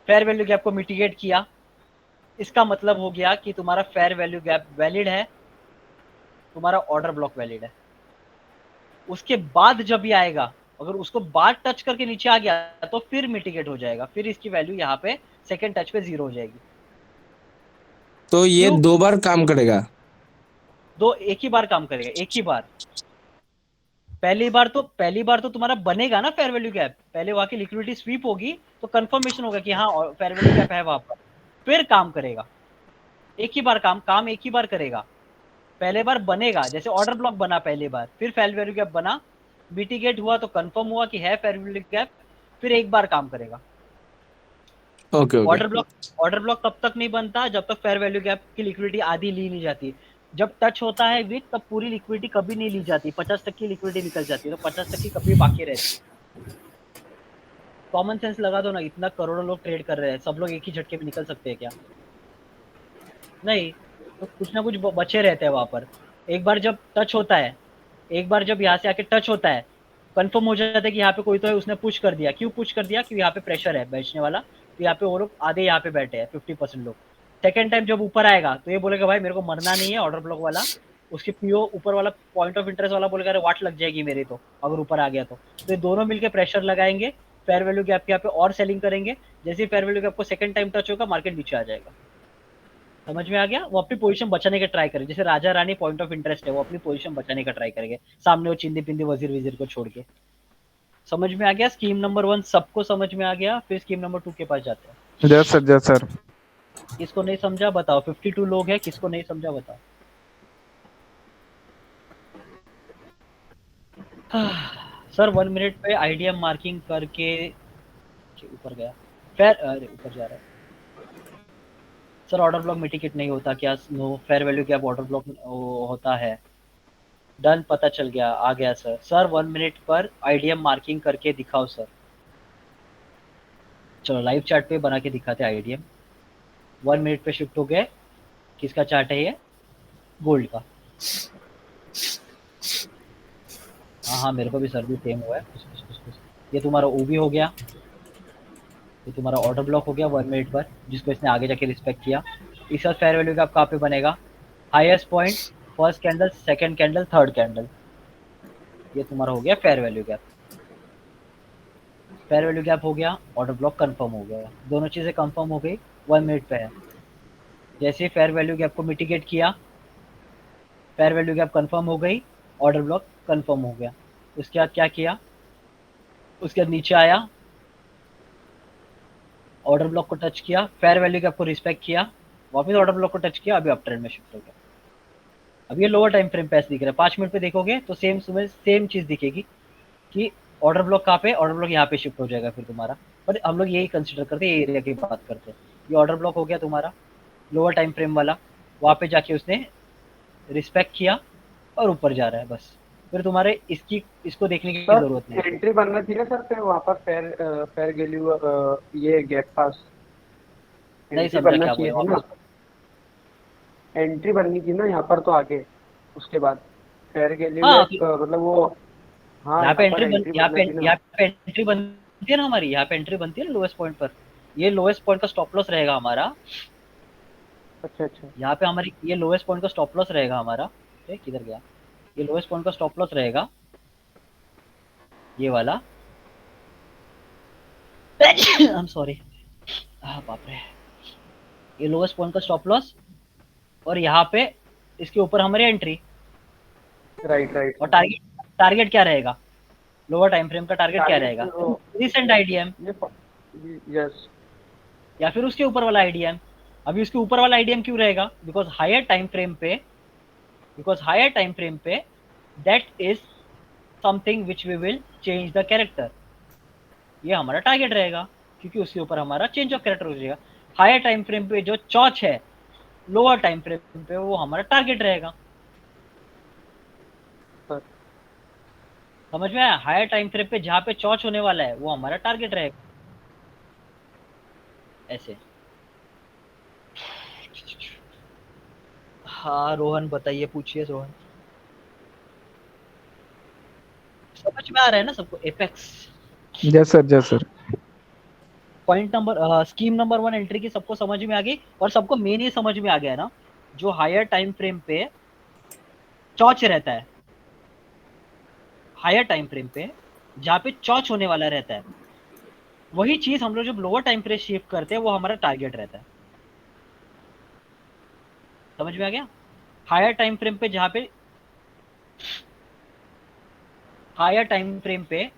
A: फेयर वैल्यू गैप को मिटिगेट किया, इसका मतलब हो गया कि तुम्हारा फेयर वैल्यू गैप वैलिड है, तुम्हारा ऑर्डर ब्लॉक वैलिड है। उसके बाद जब ये आएगा, अगर उसको बाद टच करके नीचे आ गया तो फिर मिटिगेट हो जाएगा, फिर इसकी वैल्यू यहाँ पे सेकंड टच पे 0 हो जाएगी।
H: तो ये
A: क्यों?
H: 2 बार काम करेगा?
A: एक ही बार काम करेगा, एक ही बार। पहली बार तो तुम्हारा बनेगा ना फेयर वैल्यू गैप, पहले वहां की लिक्विडिटी स्वीप होगी तो कंफर्मेशन होगा कि हाँ फेयर वैल्यू गैप है वहां पर, फिर काम करेगा। एक ही बार काम एक ही बार करेगा। पहले बार बनेगा, जैसे ऑर्डर ब्लॉक बना पहली बार, फिर फेयर वैल्यू गैप बना, मिटिगेट हुआ तो कंफर्म हुआ कि है फेयर वैल्यू गैप, फिर एक बार काम करेगा।
H: Okay okay.
A: ऑर्डर ब्लॉक तब तक नहीं बनता जब तक फेयर वैल्यू गैप की लिक्विडिटी आधी ली नहीं जाती। जब टच होता है विक, तब पूरी लिक्विडिटी कभी नहीं ली जाती, 50 तक की लिक्विडिटी निकल जाती है, तो 50 तक की कभी बाकी रहती। कॉमन सेंस लगा दो ना, इतना करोड़ों लोग ट्रेड कर रहे हैं, सब लोग एक ही झटके में निकल सकते हैं क्या? नहीं, तो कुछ ना कुछ बचे रहते हैं वहां पर। एक बार जब टच होता है, एक बार जब यहाँ से आके टच होता है, कंफर्म हो जाता है कि यहाँ पे कोई तो है, उसने पुश कर दिया। क्यों पुश कर दिया? क्योंकि यहाँ पे प्रेशर है बेचने वाला, तो यहाँ पे वो लोग आधे यहाँ पे बैठे हैं, 50% लोग। सेकेंड टाइम जब ऊपर आएगा तो ये बोलेगा भाई मेरे को मरना नहीं है, ऑर्डर ब्लॉक वाला, उसकी पीओ ऊपर वाला पॉइंट ऑफ इंटरेस्ट वाला बोलेगा अरे वाट लग जाएगी मेरी तो अगर ऊपर आ गया तो ये दोनों मिलकर प्रेशर लगाएंगे, फेयर वैल्यू गैप के यहाँ पे और सेलिंग करेंगे। जैसे ही फेयर वैल्यू गैप को सेकंड टाइम टच होगा, मार्केट नीचे आ जाएगा। समझ में आ गया? वो अपनी पोजीशन बचाने का ट्राई करे, जैसे Raja Rani point of interest है, वो अपनी पोजीशन बचाने का ट्राई करेंगे सामने वो चिंदी पिंदी वजीर विजीर को छोड़ के। समझ में आ गया? स्कीम नंबर 1 सबको समझ में आ गया। फिर स्कीम नंबर 2 के पास जाते हैं।
C: जय सर।
A: किसको नहीं समझा बताओ? 52 लोग हैं, किसको नहीं समझा बताओ? सर 1 मिनट पे आईडीएम मार्किंग करके ऊपर गया, फेयर अरे ऊपर जा रहा है। सर ऑर्डर ब्लॉक मिटिगेट नहीं होता क्या? No, fair value gap order block होता है। डन, पता चल गया, आ गया सर। सर 1 मिनट पर आईडीएम मार्किंग करके दिखाओ सर। चलो लाइव चार्ट पे बना के दिखाते हैं आईडीएम। 1 मिनट पे शिफ्ट हो गए। किसका चार्ट है ये? गोल्ड का। हाँ मेरे को भी सर भी सेम हुआ है। ये तुम्हारा ओबी हो गया, ये तुम्हारा ऑर्डर ब्लॉक हो गया 1 मिनट पर, जिसको इसने आगे जाके रिस्पेक्ट किया। इसका फेयर वैल्यू गैप कहाँ पे बनेगा? Highest point, first candle, second candle, third candle. ये तुम्हारा हो गया fair value gap. Fair value gap हो गया, ऑर्डर ब्लॉक कंफर्म हो गया, दोनों चीज़ें कंफर्म हो गई। 1 मिनट पे है। जैसे ही फेयर वैल्यू गैप को मिटिगेट किया, फेयर वैल्यू गैप कंफर्म हो गई, ऑर्डर ब्लॉक कंफर्म हो गया। उसके बाद क्या किया? उसके बाद नीचे आया, ऑर्डर ब्लॉक को टच किया, फेयर वैल्यू गैप को रिस्पेक्ट किया, वापस ऑर्डर ब्लॉक को टच किया, अभी अप ट्रेंड में शिफ्ट हो गया। अब ये लोअर टाइम फ्रेम पे ऐसे दिख रहा है। 5 मिनट पे देखोगे तो सेम चीज दिखेगी। कि ऑर्डर ब्लॉक कहाँ पे, ऑर्डर ब्लॉक यहाँ पे शिफ्ट हो जाएगा फिर तुम्हारा। पर हम लोग यही कंसिडर करते हैं, ये एरिया की बात करते हैं। ये ऑर्डर ब्लॉक हो गया तुम्हारा लोअर टाइम फ्रेम वाला, वहाँ पे जाके उसने रिस्पेक्ट किया और ऊपर जा रहा है बस। फिर तुम्हारे इसको देखने की
D: सर
A: जरूरत नहीं है।
D: एंट्री बनना थी ना सर, फिर वहाँ पर फेयर गैल्यू ये गैप पास
A: नहीं
D: एंट्री
A: समझा
D: बनना
A: क्या
D: चाहिए
A: बोले
D: थी ना,
A: वापस।
D: एंट्री बननी थी ना यहाँ पर तो आगे, उसके बाद फेयर गैल्यू
A: हाँ
D: गैप मतलब वो, हाँ
A: यहाँ पे
D: पर एंट्री
A: यहाँ
D: बनना थी ना।
A: पे एंट्री बनती है ना हमारी, यहाँ पे एंट्री बनती है ना लोएस्ट पॉइंट पर। ये लोएस्ट पॉइंट का स्टॉप लॉस रहेगा हमारा।
D: अच्छा अच्छा
A: यहाँ पे हमारी ये लोएस्ट पॉइंट का स्टॉप लॉस रहेगा हमारा। किधर गया, ये लोएस्ट पॉइंट का स्टॉप लॉस रहेगा ये वाला। आई एम सॉरी, बाप रे। ये लोएस्ट पॉइंट का स्टॉप लॉस और यहाँ पे इसके ऊपर हमारी एंट्री।
D: Right right.
A: और टारगेट क्या रहेगा, लोअर टाइम फ्रेम का टारगेट क्या रहेगा, रिसेंट आईडीएम
D: यस,
A: या फिर उसके ऊपर वाला आईडीएम। अभी उसके ऊपर वाला आईडीएम क्यों रहेगा, बिकॉज हायर टाइम फ्रेम पे that is something which we will change the character. ये हमारा टारगेट रहेगा क्योंकि उसके ऊपर हमारा चेंज ऑफ कैरेक्टर हो जाएगा। हायर टाइम फ्रेम पे जो चौच है लोअर टाइम फ्रेम पे, वो हमारा टारगेट रहेगा। समझ में आया? हायर टाइम फ्रेम पे जहाँ पे चौच होने वाला है वो हमारा टारगेट रहेगा। ऐसे। हाँ रोहन बताइए, पूछिए रोहन। समझ में आ रहा है ना सबको? Apex
C: yes sir.
A: Point number scheme number 1 entry की सबको समझ में आ गई। और सबको मेन ये समझ में आ गया ना, जो हायर टाइम फ्रेम पे चौच रहता है, हायर टाइम फ्रेम पे जहाँ पे चौच होने वाला रहता है, वही चीज हम लोग जब लोअर टाइम फ्रेम शिफ्ट करते हैं वो हमारा टारगेट रहता है। समझ में आ गया? हायर टाइम फ्रेम पे जहाँ पे हायर टाइम फ्रेम पे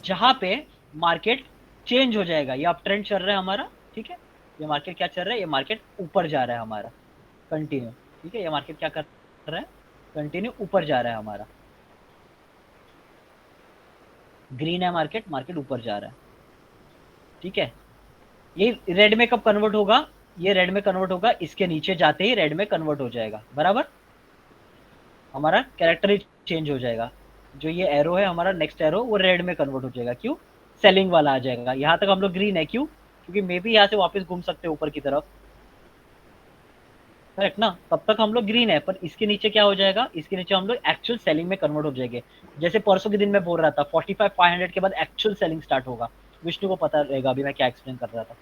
A: जहां पे मार्केट चेंज हो जाएगा, ये अप ट्रेंड चल रहा है हमारा, ठीक है। ये मार्केट क्या चल रहा है, ये मार्केट ऊपर जा रहा है हमारा कंटिन्यू, ठीक है। ये मार्केट क्या कर रहा है, कंटिन्यू ऊपर जा रहा है हमारा। ग्रीन है मार्केट ऊपर जा रहा है, ठीक है। ये रेड में कब कन्वर्ट होगा, ये रेड में कन्वर्ट होगा, इसके नीचे जाते ही रेड में कन्वर्ट हो जाएगा, बराबर। हमारा कैरेक्टर ही चेंज हो जाएगा। जो ये एरो है हमारा, नेक्स्ट एरो, वो रेड में कन्वर्ट हो जाएगा। क्यों? सेलिंग वाला आ जाएगा। यहाँ तक हम लोग ग्रीन है, क्यों? क्योंकि मे भी यहाँ से वापस घूम सकते हैं ऊपर की तरफ, करेक्ट ना। तब तक हम लोग ग्रीन है, पर इसके नीचे क्या हो जाएगा, इसके नीचे हम लोग एक्चुअल सेलिंग में कन्वर्ट हो जाएंगे। जैसे परसों के दिन में बोल रहा था 45,500 के बाद एक्चुअल सेलिंग स्टार्ट होगा। विष्णु को पता रहेगा अभी मैं क्या एक्सप्लेन कर रहा था,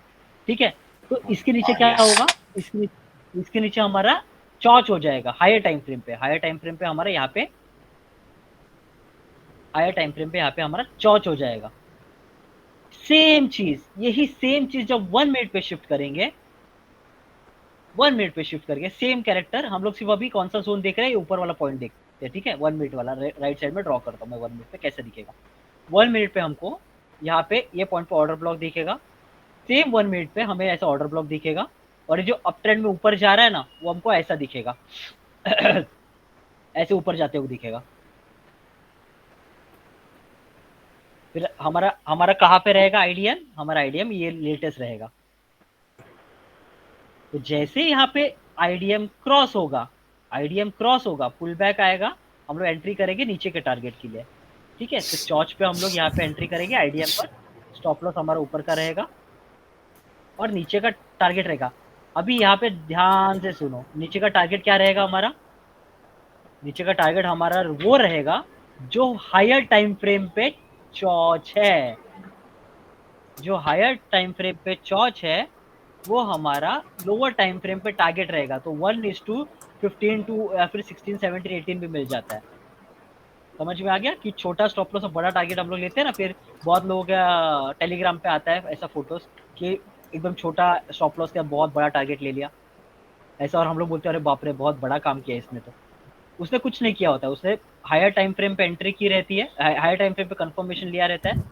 A: ठीक है। तो इसके नीचे क्या होगा, इसके नीचे हमारा चौच हो जाएगा हायर टाइम फ्रेम पे। हायर टाइम फ्रेम पे हमारा यहाँ पे हायर टाइम फ्रेम पे यहाँ पे हमारा चौच हो जाएगा। सेम चीज, यही सेम चीज जब 1 मिनट पे शिफ्ट करेंगे, 1 मिनट पे शिफ्ट करके सेम कैरेक्टर हम लोग सिर्फ अभी कौन सा जोन देख रहे हैं, ये ऊपर वाला पॉइंट देखते हैं, ठीक है। 1 मिनट वाला राइट साइड में ड्रॉ करता हूँ मैं, 1 मिनट पे कैसे दिखेगा। 1 मिनट पे हमको यहाँ पे ये पॉइंट पे ऑर्डर ब्लॉक दिखेगा। सेम 1 मिनट पे हमें ऐसा ऑर्डर ब्लॉक दिखेगा, और ये जो अप ट्रेंड में ऊपर जा रहा है ना, वो हमको ऐसा दिखेगा ऐसे ऊपर जाते हुए दिखेगा। फिर हमारा कहाँ पे रहेगा आईडीएम, हमारा आईडीएम ये लेटेस्ट रहेगा। तो जैसे यहाँ पे आईडीएम क्रॉस होगा, पुल बैक आएगा, हम लोग एंट्री करेंगे नीचे के टारगेट के लिए, ठीक है। तो चौच पे हम लोग यहाँ पे एंट्री करेंगे आईडीएम पर, स्टॉप लॉस हमारा ऊपर का रहेगा और नीचे का टारगेट रहेगा। अभी यहाँ पे ध्यान से सुनो, नीचे का टारगेट क्या रहेगा हमारा, नीचे का टारगेट हमारा वो रहेगा जो हायर टाइम फ्रेम पे चौच है। जो हायर टाइम फ्रेम पे चौच है वो हमारा लोअर टाइम फ्रेम पे टारगेट रहेगा। तो 1:15 टू या फिर 16, 17, 18 भी मिल जाता है। समझ में आ गया कि छोटा स्टॉप लॉस और बड़ा टारगेट हम लोग लेते हैं ना। फिर बहुत लोगों का टेलीग्राम पे आता है ऐसा फोटोज कि एकदम छोटा स्टॉप लॉस का बहुत बड़ा टारगेट ले लिया ऐसा, और हम लोग बोलते हैं अरे बाप रे बहुत बड़ा काम किया इसने। तो उसने कुछ नहीं किया होता है, उसने हायर टाइम फ्रेम पे एंट्री की रहती है, हायर टाइम फ्रेम पे कंफर्मेशन लिया रहता है,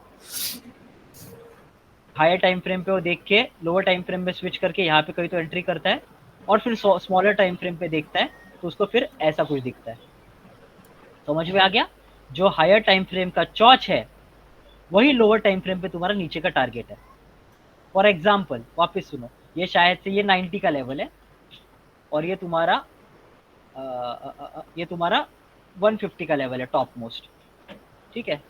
A: हायर टाइम फ्रेम पे वो देख के लोअर टाइम फ्रेम में स्विच करके यहाँ पे कभी तो एंट्री करता है, और फिर स्मॉलर टाइम फ्रेम पे देखता है तो उसको फिर ऐसा कुछ दिखता है। समझ में आ गया? जो हायर टाइम फ्रेम का चौच है वही लोअर टाइम फ्रेम पे तुम्हारा नीचे का टारगेट है। फॉर एग्जाम्पल वापस सुनो, ये शायद से ये 90 का लेवल है और ये तुम्हारा ये तुम्हारा 150 का लेवल है टॉप मोस्ट, ठीक है?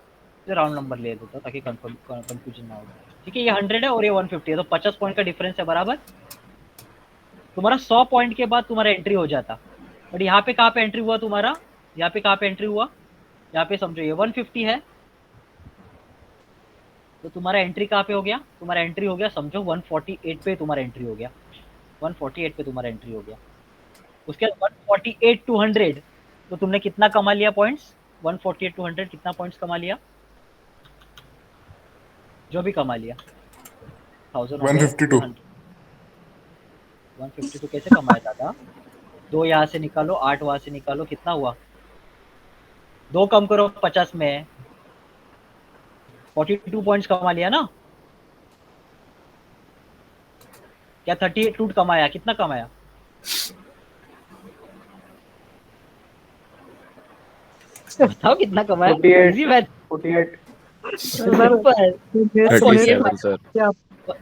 A: तो राउंड नंबर ले देता ताकि कंफ्यूजन ना हो। ठीक है, ये 100 है और ये 150 है, तो 50 पॉइंट का डिफरेंस है बराबर। तुम्हारा 100 पॉइंट के बाद तुम्हारा एंट्री हो जाता, बट यहाँ पे कहाँ पे एंट्री हुआ तुम्हारा? यहाँ पे कहाँ पे एंट्री हुआ? यहाँ पे समझो ये 150 है, तो तुम्हारा एंट्री कहाँ पे हो गया? तुम्हारा एंट्री हो गया समझो 148 पे तुम्हारा एंट्री हो गया, 148 पे तुम्हारा एंट्री हो गया। उसके बाद 148 to 100, तो तुमने कितना कमा लिया पॉइंट्स? 148 to 100 कितना पॉइंट्स कमा लिया? जो भी कमा लिया
F: 152
A: 152 कैसे कमाया दादा? 2 यहाँ से निकालो, 8 वहां से निकालो, कितना हुआ? 2 कम करो 50 में, 42 पॉइंट्स कमा लिया ना? क्या 32 कमाया? कितना कमाया? बताओ कितना कमाया?
D: 48
A: easy math
D: 48
A: simple.
C: 37 sir.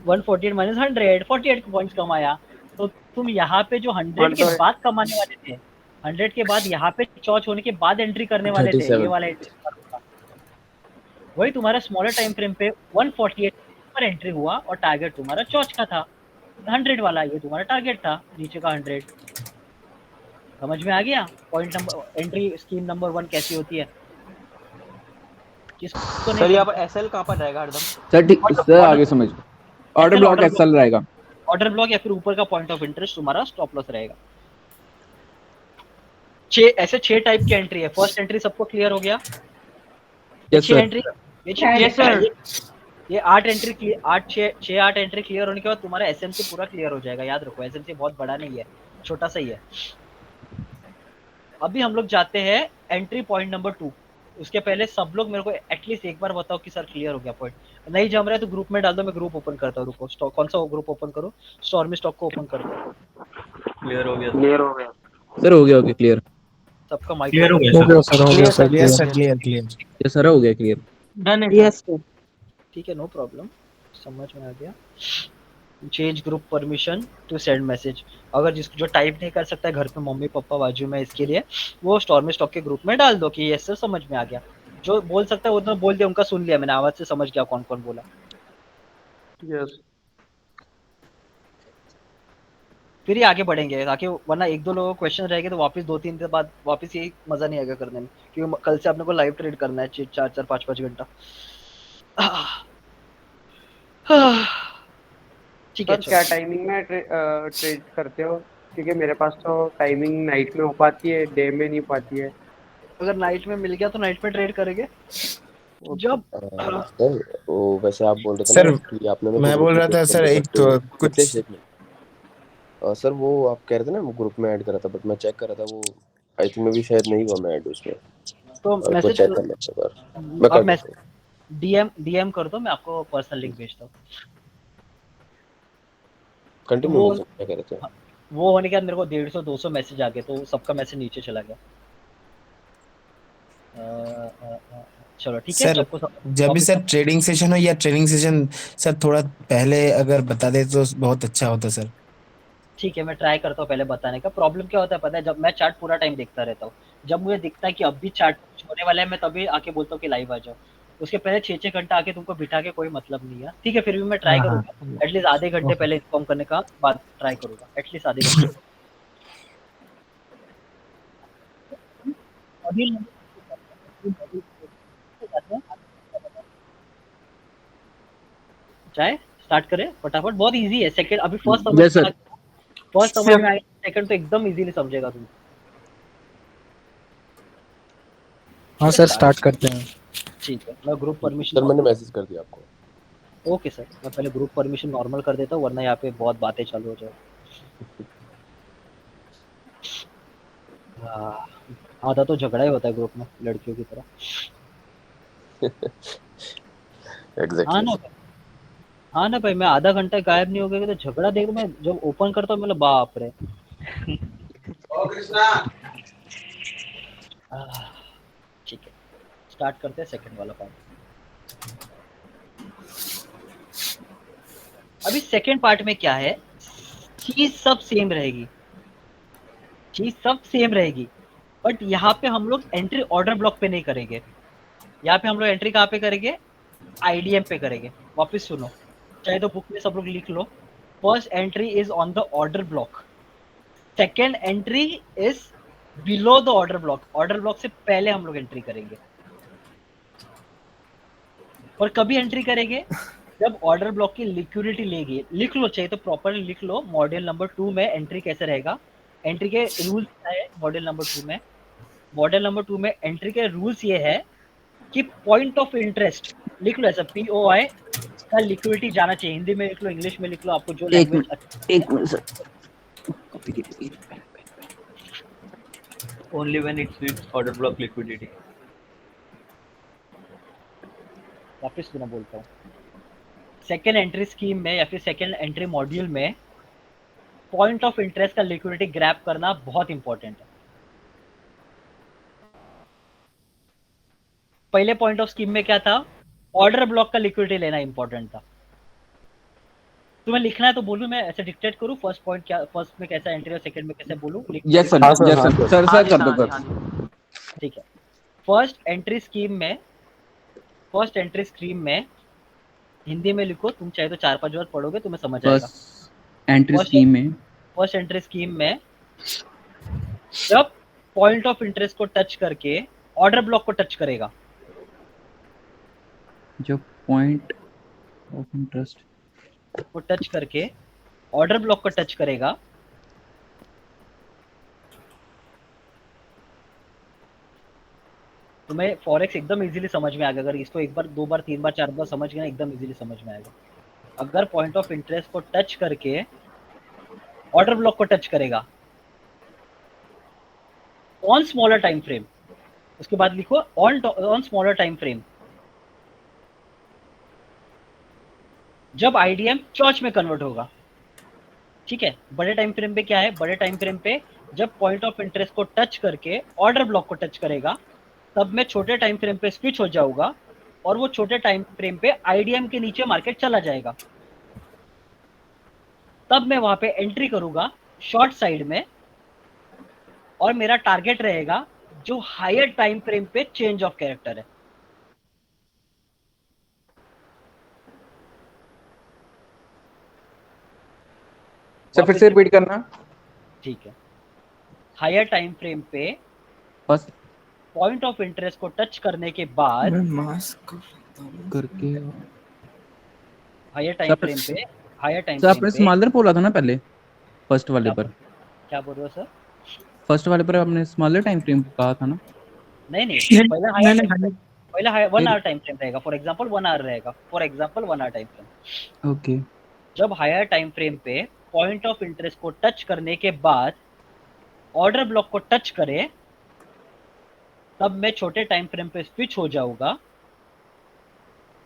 A: 148 minus 100, 48 points कमाया। तो तुम यहाँ पे जो 100 के बाद कमाने वाले थे, 100 के बाद यहाँ पे चौच होने के बाद एंट्री करने वाले थे, ये वाला एंट्री वही तुम्हारा स्मॉलर टाइम फ्रेम पे 148 पर एंट्री हुआ और टारगेट तुम्हारा चौच का था 100 वाला, ये तुम्हारा टारगेट था नीचे का 100। समझ में आ गया? Point number entry scheme number 1 कैसी होती है? किसको
B: सर
A: नहीं?
B: यहाँ पर एसएल कहाँ पर रहेगा हरदम?
C: सर ठीक, सर आगे समझ। ऑर्डर ब्लॉक एसएल रहेगा।
A: ऑर्डर ब्लॉक या फिर ऊपर का पॉइंट ऑफ इंटरेस्ट तुम्हारा स्टॉप लॉस रहेगा। 6 ऐसे 6 टाइप की एंट्री है। फर्स्ट एंट्री सबको क्लियर हो गया?
C: Yes sir.
A: एंट्री ये 8 एंट्री 8 एंट्री क्लियर होने के बाद तुम्हारा एसएमसी पूरा क्लियर हो जाएगा। याद रखो एसएमसी बहुत बड़ा नहीं है, छोटा सा ही है। अभी हम लोग जाते हैं एंट्री पॉइंट नंबर 2। उसके पहले सब लोग मेरे को एटलीस्ट एक बार बताओ कि सर क्लियर हो गया पॉइंट। नहीं जम रहा है तो ग्रुप में डाल दो, मैं ग्रुप ओपन करता हूँ। रुको, स्टॉक कौन सा ग्रुप ओपन करो? स्टॉर्मी स्टॉक को ओपन करो।
B: क्लियर हो गया
C: सर हो गया क्लियर।
A: सबका माइक
B: क्लियर हो गया सर।
F: क्लियर
C: यस सर हो गया क्लियर।
E: डन है
G: यस
A: ठीक है, नो प्रॉब्लम, समझ में आ गया। Change group permission to send message. अगर जिसको जो टाइप नहीं कर सकता है घर पे मम्मी पापा बाजू में, इसके लिए वो स्टॉर्मी स्टॉक के ग्रुप में डाल दो कि यस सर समझ में आ गया। जो बोल सकता है वो तो बोल दिया, उनका सुन लिया मैंने, आवाज से समझ गया कौन कौन बोला।
D: यस
A: फिर ही आगे बढ़ेंगे, ताकि वरना 1-2 लोगों को क्वेश्चन रहेंगे तो वापस 2-3 दिन बाद वापस यही मजा नहीं आएगा करने में, क्योंकि कल से अपने को लाइव ट्रेड करना है 4-4 5-5 घंटा। ठीक है,
D: सर क्या टाइमिंग में ट्रेड करते हो? क्योंकि मेरे पास तो टाइमिंग नाइट में हो पाती है, डे में नहीं पाती है।
A: अगर नाइट में मिल गया तो नाइट में ट्रेड करेंगे। जब
I: सर वो वैसे आप बोल रहे थे
F: सर,
I: ना कि आपने मेरे को
F: मैं
I: ग्रुप
F: बोल
I: में
F: रहा था
I: ऐड
F: सर
I: कर
F: एक
I: दिया,
F: तो
I: तो
F: कुछ
I: एक मिनट। सर वो आप कह रहे थे ना ग्रुप में ऐड करा था, बट मैं चेक कर रहा था, वो आई थिंक में भी शायद नहीं हुआ मैं ऐड उसमें।
A: तो
I: एक बार
A: मैसेज
I: चेक कर लेते हैं मैं कर देता हूँ।
A: डीएम कर दो, मैं आपको पर्सनल लिंक भेजता हूँ।
I: कंटिन्यू
A: वो-
I: क्या कह रहे थे?
A: वो होने के बाद मेरे को 150-200 मैसेज आ गए, तो सबका मैसेज नीचे चला गया। चलो ठीक है,
F: सर,
A: सबको
F: जब भी सर ट्रेडिंग सेशन हो या ट्रेनिंग सेशन सर थोड़ा पहले अगर बता दे तो बहुत अच्छा होता सर।
A: ठीक है, मैं ट्राई करता हूँ पहले बताने का। प्रॉब्लम क्या होता है पता है? जब मैं चार्ट पूरा टाइम देखता रहता हूँ, जब मुझे दिखता है कि अब भी चार्ट होने वाला है, मैं तभी आके बोलता हूँ कि लाइव आ जाओ। उसके पहले 6-6 घंटा आके तुमको बिठा के कोई मतलब नहीं है। ठीक है, फिर भी मैं ट्राई करूंगा, एटलीस्ट आधे घंटे पहले इन्फॉर्म करने का बाद ट्राई करूंगा, एटलीस्ट आधे घंटे। अभी चाहे स्टार्ट करें फटाफट, बहुत इजी है। सेकंड अभी फर्स्ट
C: Yes, sir.
A: समझ में आएगा, सेकंड तो एकदम इजीली समझेगा तुम।
E: हाँ सर स्टार्ट करते हैं।
A: ठीक है, मैं ग्रुप
I: सर
A: परमिशन
I: मैंने मैसेज कर दिया आपको।
A: ओके सर, मैं पहले ग्रुप परमिशन नॉर्मल कर देता हूँ, वरना यहाँ पे बहुत बातें चालू हो जाए। हाँ, आधा तो झगड़ा ही होता है ग्रुप में लड़कियों की तरह। हाँ ना
I: एग्जैक्टली।
A: हाँ ना भाई, मैं आधा घंटा गायब नहीं हो गया तो झगड़ा देख, मैं जब ओपन करता हूँ मतलब बाप रे। ठीक है, स्टार्ट करते हैं सेकंड वाला पार्ट। अभी सेकंड पार्ट में क्या है, चीज सब सेम रहेगी, बट यहाँ पे हम लोग एंट्री ऑर्डर ब्लॉक पे नहीं करेंगे। यहाँ पे हम लोग एंट्री कहाँ पे करेंगे, आईडीएम पे करेंगे। वापस सुनो, चाहे तो बुक में सब लोग लिख लो। First entry is on the order block, second entry is below the order block. Order block से पहले हम लोग एंट्री करेंगे। और कभी एंट्री करेंगे, जब ऑर्डर ब्लॉक की लिक्विडिटी लेगी। लिख लो, चाहिए तो प्रॉपरली लिख लो। मॉड्यूल नंबर 2 में एंट्री कैसे रहेगा, एंट्री के रूल्स क्या है मॉड्यूल नंबर 2 में। मॉड्यूल नंबर 2 में एंट्री के रूल्स ये है कि पॉइंट ऑफ इंटरेस्ट लिख लो, ऐसा POI का लिक्विडिटी जाना चाहिए। हिंदी में लिख लो, इंग्लिश में लिख लो, आपको जो लैंग्वेज।
C: एक minute sir,
B: Only when it needs order block liquidity.
A: वापस सुना बोलता हूँ, सेकेंड एंट्री स्कीम में या फिर सेकेंड एंट्री मॉड्यूल में पॉइंट ऑफ इंटरेस्ट का लिक्विडिटी ग्रैब करना बहुत इंपॉर्टेंट है। पहले पॉइंट ऑफ स्कीम में क्या था, ऑर्डर ब्लॉक का लिक्विडिटी लेना इंपॉर्टेंट था। तुम्हें लिखना है तो बोलूं, मैं ऐसे डिक्टेट करूं, फर्स्ट पॉइंट क्या, फर्स्ट में कैसा एंट्री और सेकंड में कैसे बोलूं।
C: Yes sir, yes sir, sir कर दो कर।
A: ठीक है, फर्स्ट एंट्री स्कीम में हिंदी में लिखो, तुम चाहे तो 4-5 बार पढ़ोगे तुम्हें समझ आएगा।
C: एंट्री स्कीम में,
A: फर्स्ट एंट्री स्कीम में जब पॉइंट ऑफ इंटरेस्ट को टच करके ऑर्डर ब्लॉक को टच करेगा,
C: जो पॉइंट ऑफ इंटरेस्ट
A: को टच करके ऑर्डर ब्लॉक को टच करेगा, तुम्हें फॉरेक्स एकदम इजीली समझ में आएगा। अगर इसको एक बार, 2 बार, 3 बार, 4 बार समझ गए ना, एकदम इजीली समझ में आएगा। अगर पॉइंट ऑफ इंटरेस्ट को टच करके ऑर्डर ब्लॉक को टच करेगा ऑन स्मॉलर टाइम फ्रेम, उसके बाद लिखो ऑन स्मॉलर टाइम फ्रेम, जब आईडीएम चॉच में कन्वर्ट होगा। ठीक है, बड़े टाइम फ्रेम पे क्या है, बड़े टाइम फ्रेम पे जब पॉइंट ऑफ इंटरेस्ट को टच करके ऑर्डर ब्लॉक को टच करेगा, तब मैं छोटे टाइम फ्रेम पे स्विच हो जाऊंगा और वो छोटे टाइम फ्रेम पे आईडीएम के नीचे मार्केट चला जाएगा। तब मैं वहां पे एंट्री करूंगा शॉर्ट साइड में, और मेरा टारगेट रहेगा जो हायर टाइम फ्रेम पे चेंज ऑफ कैरेक्टर है।
C: सर फिर से रिपीट करना।
A: ठीक है, हायर टाइम फ्रेम पे
C: बस
A: पॉइंट ऑफ इंटरेस्ट को टच करने के बाद
C: करके
A: हायर टाइम फ्रेम पे,
C: सर आपने स्मॉलर बोला था ना पहले, फर्स्ट वाले पर।
A: क्या बोल रहे हो सर?
C: फर्स्ट वाले पर आपने स्मॉलर टाइम फ्रेम कहा था ना?
A: नहीं, पहला 1 आवर टाइम फ्रेम रहेगा। फॉर एग्जांपल 1 आवर रहेगा, for example 1 hour time frame.
C: Okay,
A: जब हायर टाइम फ्रेम पे पॉइंट ऑफ इंटरेस्ट को टच करने के बाद ऑर्डर ब्लॉक को टच करे, तब मैं छोटे टाइम फ्रेम पे स्विच हो जाऊंगा,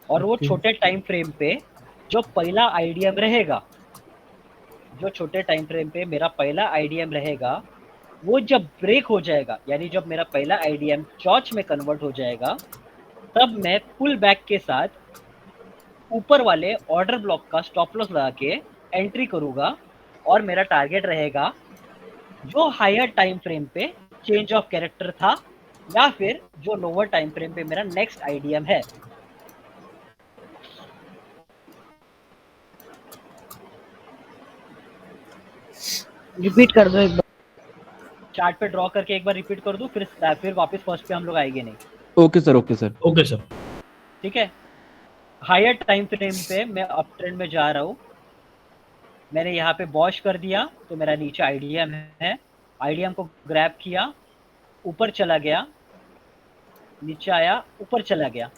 A: और वो छोटे टाइम फ्रेम पे जो पहला आईडीएम रहेगा, जो छोटे टाइम फ्रेम पे मेरा पहला आईडीएम रहेगा, वो जब ब्रेक हो जाएगा, यानी जब मेरा पहला आईडीएम चॉच में कन्वर्ट हो जाएगा, तब मैं पुल बैक के साथ ऊपर वाले ऑर्डर ब्लॉक का स्टॉप लॉस लगा के एंट्री करूंगा, और मेरा टारगेट रहेगा जो हायर टाइम फ्रेम पे चेंज ऑफ कैरेक्टर था, या फिर जो लोअर टाइम फ्रेम पे मेरा नेक्स्ट आईडीएम है। रिपीट कर दो एक बार, चार्ट पे ड्रॉ करके एक बार रिपीट कर दो, फिर वापस फर्स्ट पे हम लोग आएंगे नहीं।
C: Okay sir, okay sir,
B: okay sir.
A: ठीक है, हायर टाइम फ्रेम पे मैं अप ट्रेंड में जा रहा हूँ, मैंने यहाँ पे वॉश कर दिया, तो मेरा नीचे आईडीएम है, आईडीएम को ग्रैब किया, ऊपर चला गया, नीचे आया, ऊपर चला गया।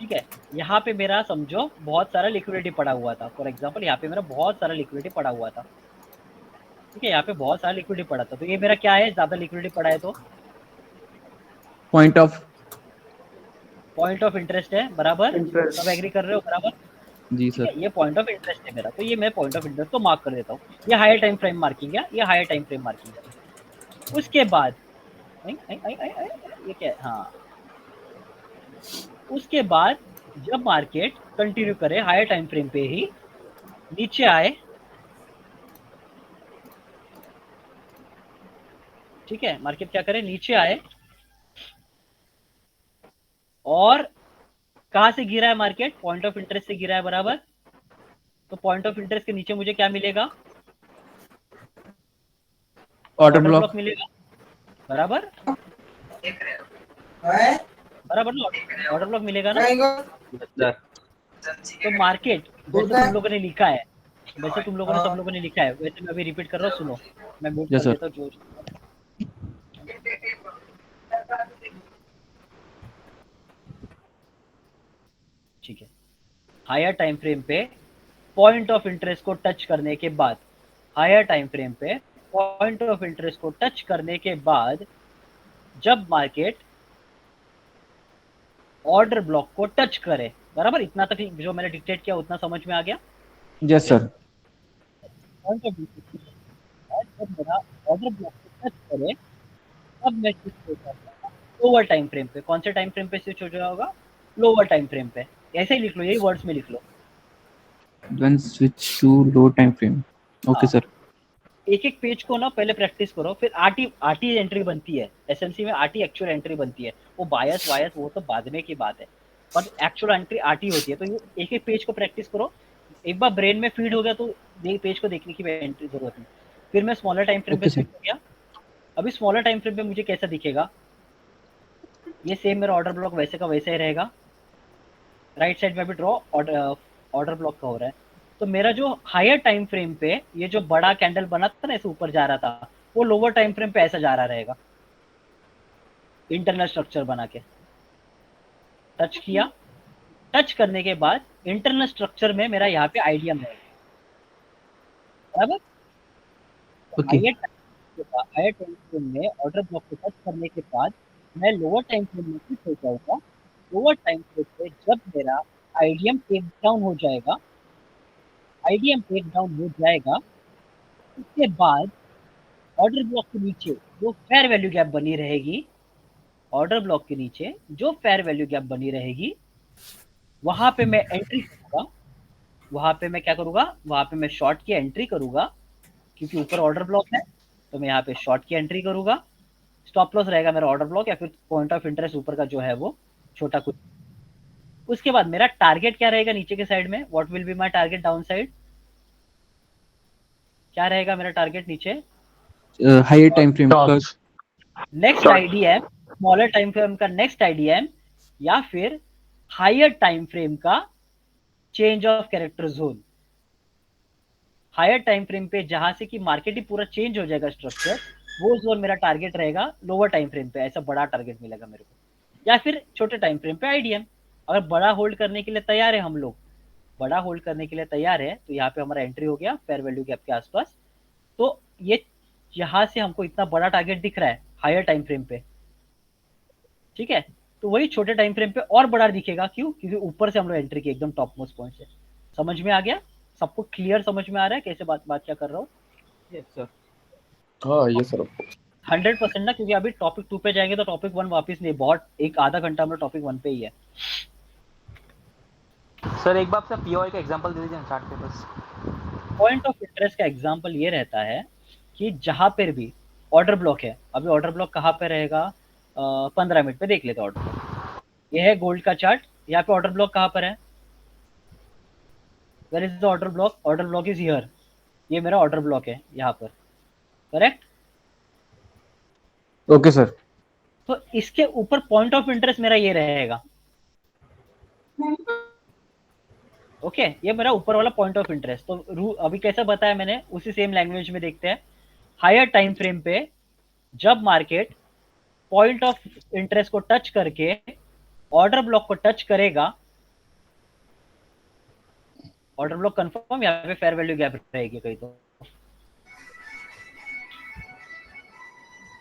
A: ठीक है, यहाँ पे मेरा समझो बहुत सारा लिक्विडिटी पड़ा हुआ था। फॉर एग्जांपल यहाँ पे मेरा बहुत सारा लिक्विडिटी पड़ा हुआ था। ठीक है, यहाँ पे बहुत सारा लिक्विडिटी पड़ा था, तो ये मेरा क्या है, ज्यादा लिक्विडिटी पड़ा है तो
C: पॉइंट ऑफ
A: इंटरेस्ट है, बराबर?
D: Interest.
A: सब एग्री कर रहे हो? बराबर
C: जी सर।
A: ये पॉइंट ऑफ इंटरेस्ट है मेरा, तो ये मैं पॉइंट ऑफ इंटरेस्ट को मार्क कर देता हूँ। ये हायर टाइम फ्रेम मार्किंग है, ये हायर टाइम फ्रेम मार्किंग है। उसके बाद ये क्या है, हाँ, उसके बाद जब मार्केट कंटिन्यू करे हायर टाइम फ्रेम पे ही नीचे आए, ठीक है, मार्केट क्या करे, नीचे आए और कहां से गिरा है मार्केट, पॉइंट ऑफ इंटरेस्ट से गिरा है बराबर। तो पॉइंट ऑफ इंटरेस्ट के नीचे मुझे क्या मिलेगा,
C: ऑर्डर
A: ऑर्डर
C: ब्लॉक।
A: ब्लॉक मिलेगा बराबर, बराबर ना, ऑर्डर ब्लॉक मिलेगा ना।
B: सर
A: तो मार्केट जैसे तुम लोगों ने लिखा है, वैसे तुम लोगों ने सब लोगों ने लिखा है, वैसे मैं अभी रिपीट कर रहा हूँ, सुनो, मैं म्यूट
C: Yes,
A: कर
C: sir.
A: देता हूँ जो ठीक है। हायर टाइम फ्रेम पे पॉइंट ऑफ इंटरेस्ट को टच करने के बाद, हायर टाइम फ्रेम पे पॉइंट ऑफ इंटरेस्ट को टच करने के बाद जब मार्केट ऑर्डर ब्लॉक को टच करे, बराबर, इतना तक जो मैंने डिक्टेट किया उतना समझ में आ गया।
C: Yes sir.
A: Point of interest जब मेरा ऑर्डर ब्लॉक को टच करे तब मैं स्विच हो जाऊंगा लोअर टाइम फ्रेम पे। कौन से टाइम फ्रेम पे स्विच हो जाएगा, लोअर टाइम फ्रेम पे। ऐसे ही लिख लो, यही वर्ड्स में लिख लो।
C: Then switch to low time frame. Okay
A: हाँ,
C: sir.
A: एक एक पेज को ना पहले प्रैक्टिस करो, फिर आरटी एंट्री बनती है एसएमसी में, आरटी एक्चुअल एंट्री बनती है, वो बायस वायस वो तो बाद में की बात है, पर एक्चुअल एंट्री आरटी होती है। तो ये एक एक पेज को प्रैक्टिस करो, एक बार ब्रेन में फीड हो गया तो ये पेज को देखने की एंट्री जरूरत नहीं। फिर मैं स्मॉलर टाइम फ्रेम पे
C: Okay, sir.
A: स्विच हो गया। अभी स्मॉलर टाइम फ्रेम पे मुझे कैसा दिखेगा, ये सेम मेरा ऑर्डर ब्लॉक वैसे का वैसे ही रहेगा। राइट साइड में भी ड्रॉ ऑर्डर ब्लॉक का हो रहा है। तो मेरा जो हायर टाइम फ्रेम पे ये जो बड़ा कैंडल बना था ना, ऐसे ऊपर जा रहा था, वो लोअर टाइम फ्रेम पे ऐसा जा रहा रहेगा, इंटरनल स्ट्रक्चर बना के। टच किया, टच करने के बाद इंटरनल स्ट्रक्चर में मेरा यहाँ पे आईडीएम है, बराबर।
C: Okay.
A: हायर टाइम फ्रेम में ऑर्डर ब्लॉक को टच करने के बाद मैं लोअर टाइम फ्रेम में स्विच हो जाऊंगा। लोअर टाइम फ्रेम पे जब मेरा आईडीएम टेक डाउन हो जाएगा, आईडीएम टेक डाउन हो जाएगा, उसके बाद ऑर्डर ब्लॉक के नीचे जो फेयर वैल्यू गैप बनी रहेगी, ऑर्डर ब्लॉक के नीचे जो फेयर वैल्यू गैप बनी रहेगी, वहां पे मैं एंट्री करूंगा। वहां पे मैं क्या करूंगा, वहां पे मैं शॉर्ट की एंट्री करूंगा, क्योंकि ऊपर ऑर्डर ब्लॉक है तो मैं यहाँ पे शॉर्ट की एंट्री करूंगा। स्टॉप लॉस रहेगा मेरा ऑर्डर ब्लॉक या फिर पॉइंट ऑफ इंटरेस्ट ऊपर का जो है वो छोटा कुछ। उसके बाद मेरा टारगेट क्या रहेगा नीचे के साइड में, what will be my target down side, क्या रहेगा मेरा टारगेट नीचे,
C: Higher time frame.
A: Next IDM, smaller time frame का नेक्स्ट आईडीएम, या फिर हायर टाइम फ्रेम का change of character zone. Higher time frame पे जहां से कि मार्केट ही पूरा चेंज हो जाएगा स्ट्रक्चर, वो जोन मेरा टारगेट रहेगा लोअर टाइम फ्रेम पे, ऐसा बड़ा टारगेट मिलेगा मेरे को। या फिर छोटे टाइम फ्रेम पे आईडीएम। अगर बड़ा होल्ड करने के लिए तैयार है हम लोग, बड़ा होल्ड करने के लिए तैयार है, तो यहाँ पे हमारा एंट्री हो गया फेयर वैल्यू गैप के आसपास। तो ये यहाँ से हमको इतना बड़ा टारगेट दिख रहा है हायर टाइम फ्रेम पे, ठीक है। तो वही छोटे टाइम फ्रेम पे और बड़ा दिखेगा, क्यों, क्योंकि ऊपर से हम लोग एंट्री की एकदम टॉप मोस्ट पॉइंट से। समझ में आ गया, सबको क्लियर समझ में आ रहा है कैसे बात क्या कर रहा हूँ।
B: Yes sir.
I: हाँ ये सर
A: 100% ना, क्योंकि अभी टॉपिक 2 पे जाएंगे तो टॉपिक 1 वापस नहीं, बहुत एक आधा घंटा हम लोग टॉपिक 1 पे ही है।
B: सर एक बार आप पीओआई का एग्जांपल दे दीजिए चार्ट पे बस।
A: पॉइंट ऑफ इंटरेस्ट का एग्जांपल ये रहता है कि जहां पर भी ऑर्डर ब्लॉक है, अभी ऑर्डर ब्लॉक कहाँ पे रहेगा, 15 मिनट पे देख लेते ऑर्डर ब्लॉक। ये है गोल्ड का चार्ट, यहाँ पे ऑर्डर ब्लॉक कहाँ पर है, where is the order block, order block is here, ये मेरा ऑर्डर ब्लॉक है यहाँ पर, करेक्ट।
C: Okay sir.
A: तो इसके ऊपर पॉइंट ऑफ इंटरेस्ट मेरा ये रहेगा, ओके ये मेरा ऊपर वाला पॉइंट ऑफ इंटरेस्ट। तो अभी कैसा बताया मैंने, उसी सेम लैंग्वेज में देखते हैं। हायर टाइम फ्रेम पे जब मार्केट पॉइंट ऑफ इंटरेस्ट को टच करके ऑर्डर ब्लॉक को टच करेगा, ऑर्डर ब्लॉक कंफर्म, यहाँ पे फेयर वैल्यू गैप रहेगी कहीं तो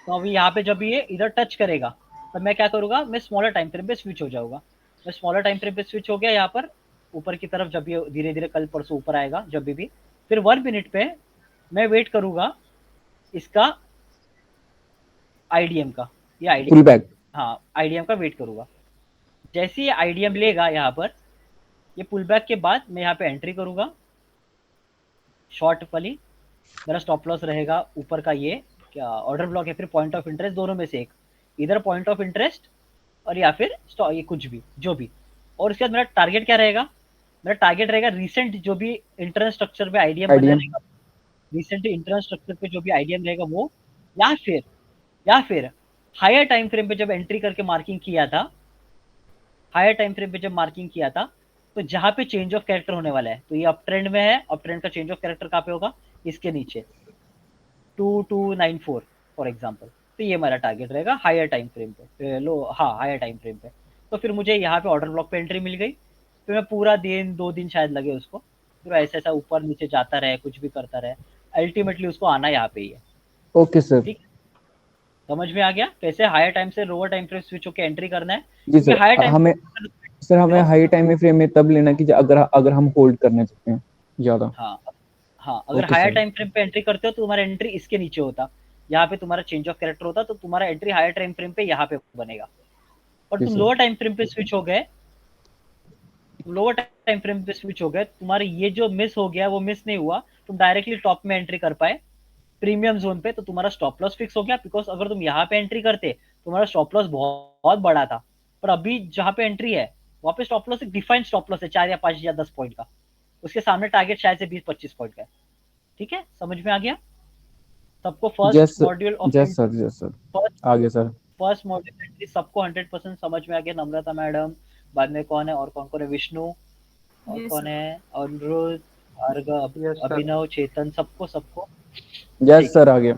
A: अभी यहाँ पे जब ये इधर टच करेगा तब मैं क्या करूंगा, मैं स्मॉलर टाइम फ्रेम पे स्विच हो जाऊंगा। मैं स्मॉलर टाइम फ्रेम पे स्विच हो गया यहाँ पर ऊपर की तरफ, जब ये धीरे धीरे कल परसों ऊपर आएगा जब भी, फिर 1 मिनट पे मैं वेट करूंगा इसका आईडीएम का, ये आईडीएम,
C: Pull back.
A: हाँ आईडीएम का वेट करूंगा। जैसे ये आईडीएम लेगा यहाँ पर, ये पुल बैक के बाद मैं यहाँ पे एंट्री करूंगा शॉर्ट वाली, मेरा स्टॉप लॉस रहेगा ऊपर का ये क्या ऑर्डर ब्लॉक या फिर पॉइंट ऑफ इंटरेस्ट, दोनों में से एक, इधर पॉइंट ऑफ इंटरेस्ट और या फिर ये कुछ भी जो भी। और उसके बाद मेरा टारगेट क्या रहेगा, मेरा टारगेट रहेगा रिसेंट जो भी इंटरनेट स्ट्रक्चर पे आईडीएम बना रहेगा, रिसेंट इंटरनेट स्ट्रक्चर पे जो भी आईडीएम रहेगा वो, या फिर हायर टाइम फ्रेम पे जब एंट्री करके मार्किंग किया था, हायर टाइम फ्रेम पे जब मार्किंग किया था, तो जहां पे चेंज ऑफ कैरेक्टर होने वाला है, तो ये अप ट्रेंड में है, अप ट्रेंड का चेंज ऑफ कैरेक्टर कहाँ पे होगा, इसके नीचे 2294 फॉर एग्जांपल। तो ये हमारा टारगेट रहेगा हायर टाइम फ्रेम पे, लो हाँ हायर टाइम फ्रेम पे। तो फिर मुझे यहाँ पे ऑर्डर ब्लॉक पे एंट्री मिल गई, फिर मैं पूरा दिन 2 दिन शायद लगे उसको, पूरा ऐसा ऐसा ऊपर नीचे जाता रहे, कुछ भी करता रहे, अल्टीमेटली उसको आना यहाँ पे ही है।
C: Okay sir.
A: ठीक, समझ में आ गया कैसे हायर टाइम से लोअर टाइम फ्रेम स्विच होकर एंट्री करना है।
C: जी सर।
A: हायर टाइम
C: हमें हाई टाइम फ्रेम में तब लेना कि अगर हम होल्ड करना चाहते हैं ज्यादा।
A: हाँ अगर हायर टाइम फ्रेम पे एंट्री करते हो तो तुम्हारा एंट्री इसके नीचे होता, यहाँ पे तुम्हारा चेंज ऑफ कैरेक्टर होता, तो तुम्हारा एंट्री हायर टाइम फ्रेम पे यहाँ पे बनेगा। और तुम लोअर टाइम फ्रेम पे स्विच हो गए, तुम्हारे ये जो मिस हो गया वो मिस नहीं हुआ, तुम डायरेक्टली टॉप में एंट्री कर पाए प्रीमियम जोन पे, तो तुम्हारा स्टॉप लॉस फिक्स हो गया। बिकॉज अगर तुम यहाँ पे एंट्री करते तुम्हारा स्टॉप लॉस बहुत बड़ा था, पर अभी जहाँ पे एंट्री है वहाँ पे स्टॉप लॉस एक डिफाइंड स्टॉप लॉस है 4 या 5 या 10 पॉइंट का, उसके सामने टारगेट शायद से 20-25 पॉइंट का है। ठीक है, समझ में आ गया सबको? फर्स्ट मॉड्यूल ऑफ
C: आगे सर
A: फर्स्ट मॉड्यूल एंट्री सबको 100% समझ में आ गया? नम्रता मैडम, बाद में कौन है और कौन है, विष्णु और कौन है, अनुरुद्ध, अभिनव, चेतन, सबको
C: यस सर आ गया।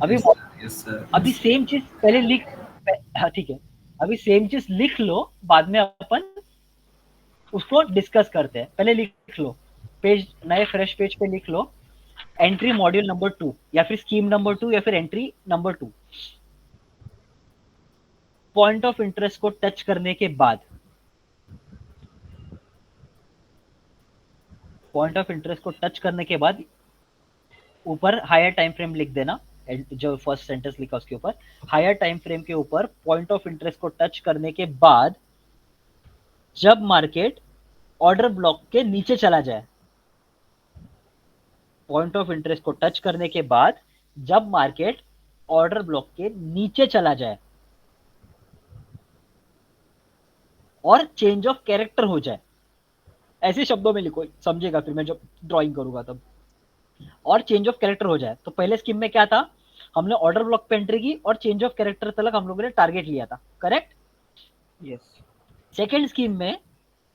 A: अभी सेम चीज पहले लिख, हाँ ठीक है, अभी सेम चीज लिख लो, बाद में अपन उसको डिस्कस करते हैं। पहले लिख लो, पेज नए फ्रेश पेज पे लिख लो एंट्री मॉड्यूल नंबर 2 या फिर स्कीम नंबर 2 या फिर entry number 2। Point of interest को टच करने के बाद, पॉइंट ऑफ इंटरेस्ट को टच करने के बाद ऊपर हायर टाइम फ्रेम लिख देना, जो फर्स्ट सेंटेंस लिखा उसके ऊपर हायर टाइम फ्रेम के ऊपर पॉइंट ऑफ इंटरेस्ट को टच करने के बाद जब मार्केट ऑर्डर ब्लॉक के नीचे चला जाए, पॉइंट ऑफ इंटरेस्ट को टच करने के बाद जब मार्केट ऑर्डर ब्लॉक के नीचे चला जाए और चेंज ऑफ कैरेक्टर हो जाए, ऐसे शब्दों में लिखो, समझेगा फिर मैं जब ड्राइंग करूंगा तब, और चेंज ऑफ कैरेक्टर हो जाए। तो पहले स्कीम में क्या था, हमने ऑर्डर ब्लॉक पे एंट्री की और चेंज ऑफ कैरेक्टर तक हम लोगों ने टारगेट लिया था, करेक्ट?
B: यस।
A: सेकेंड स्कीम में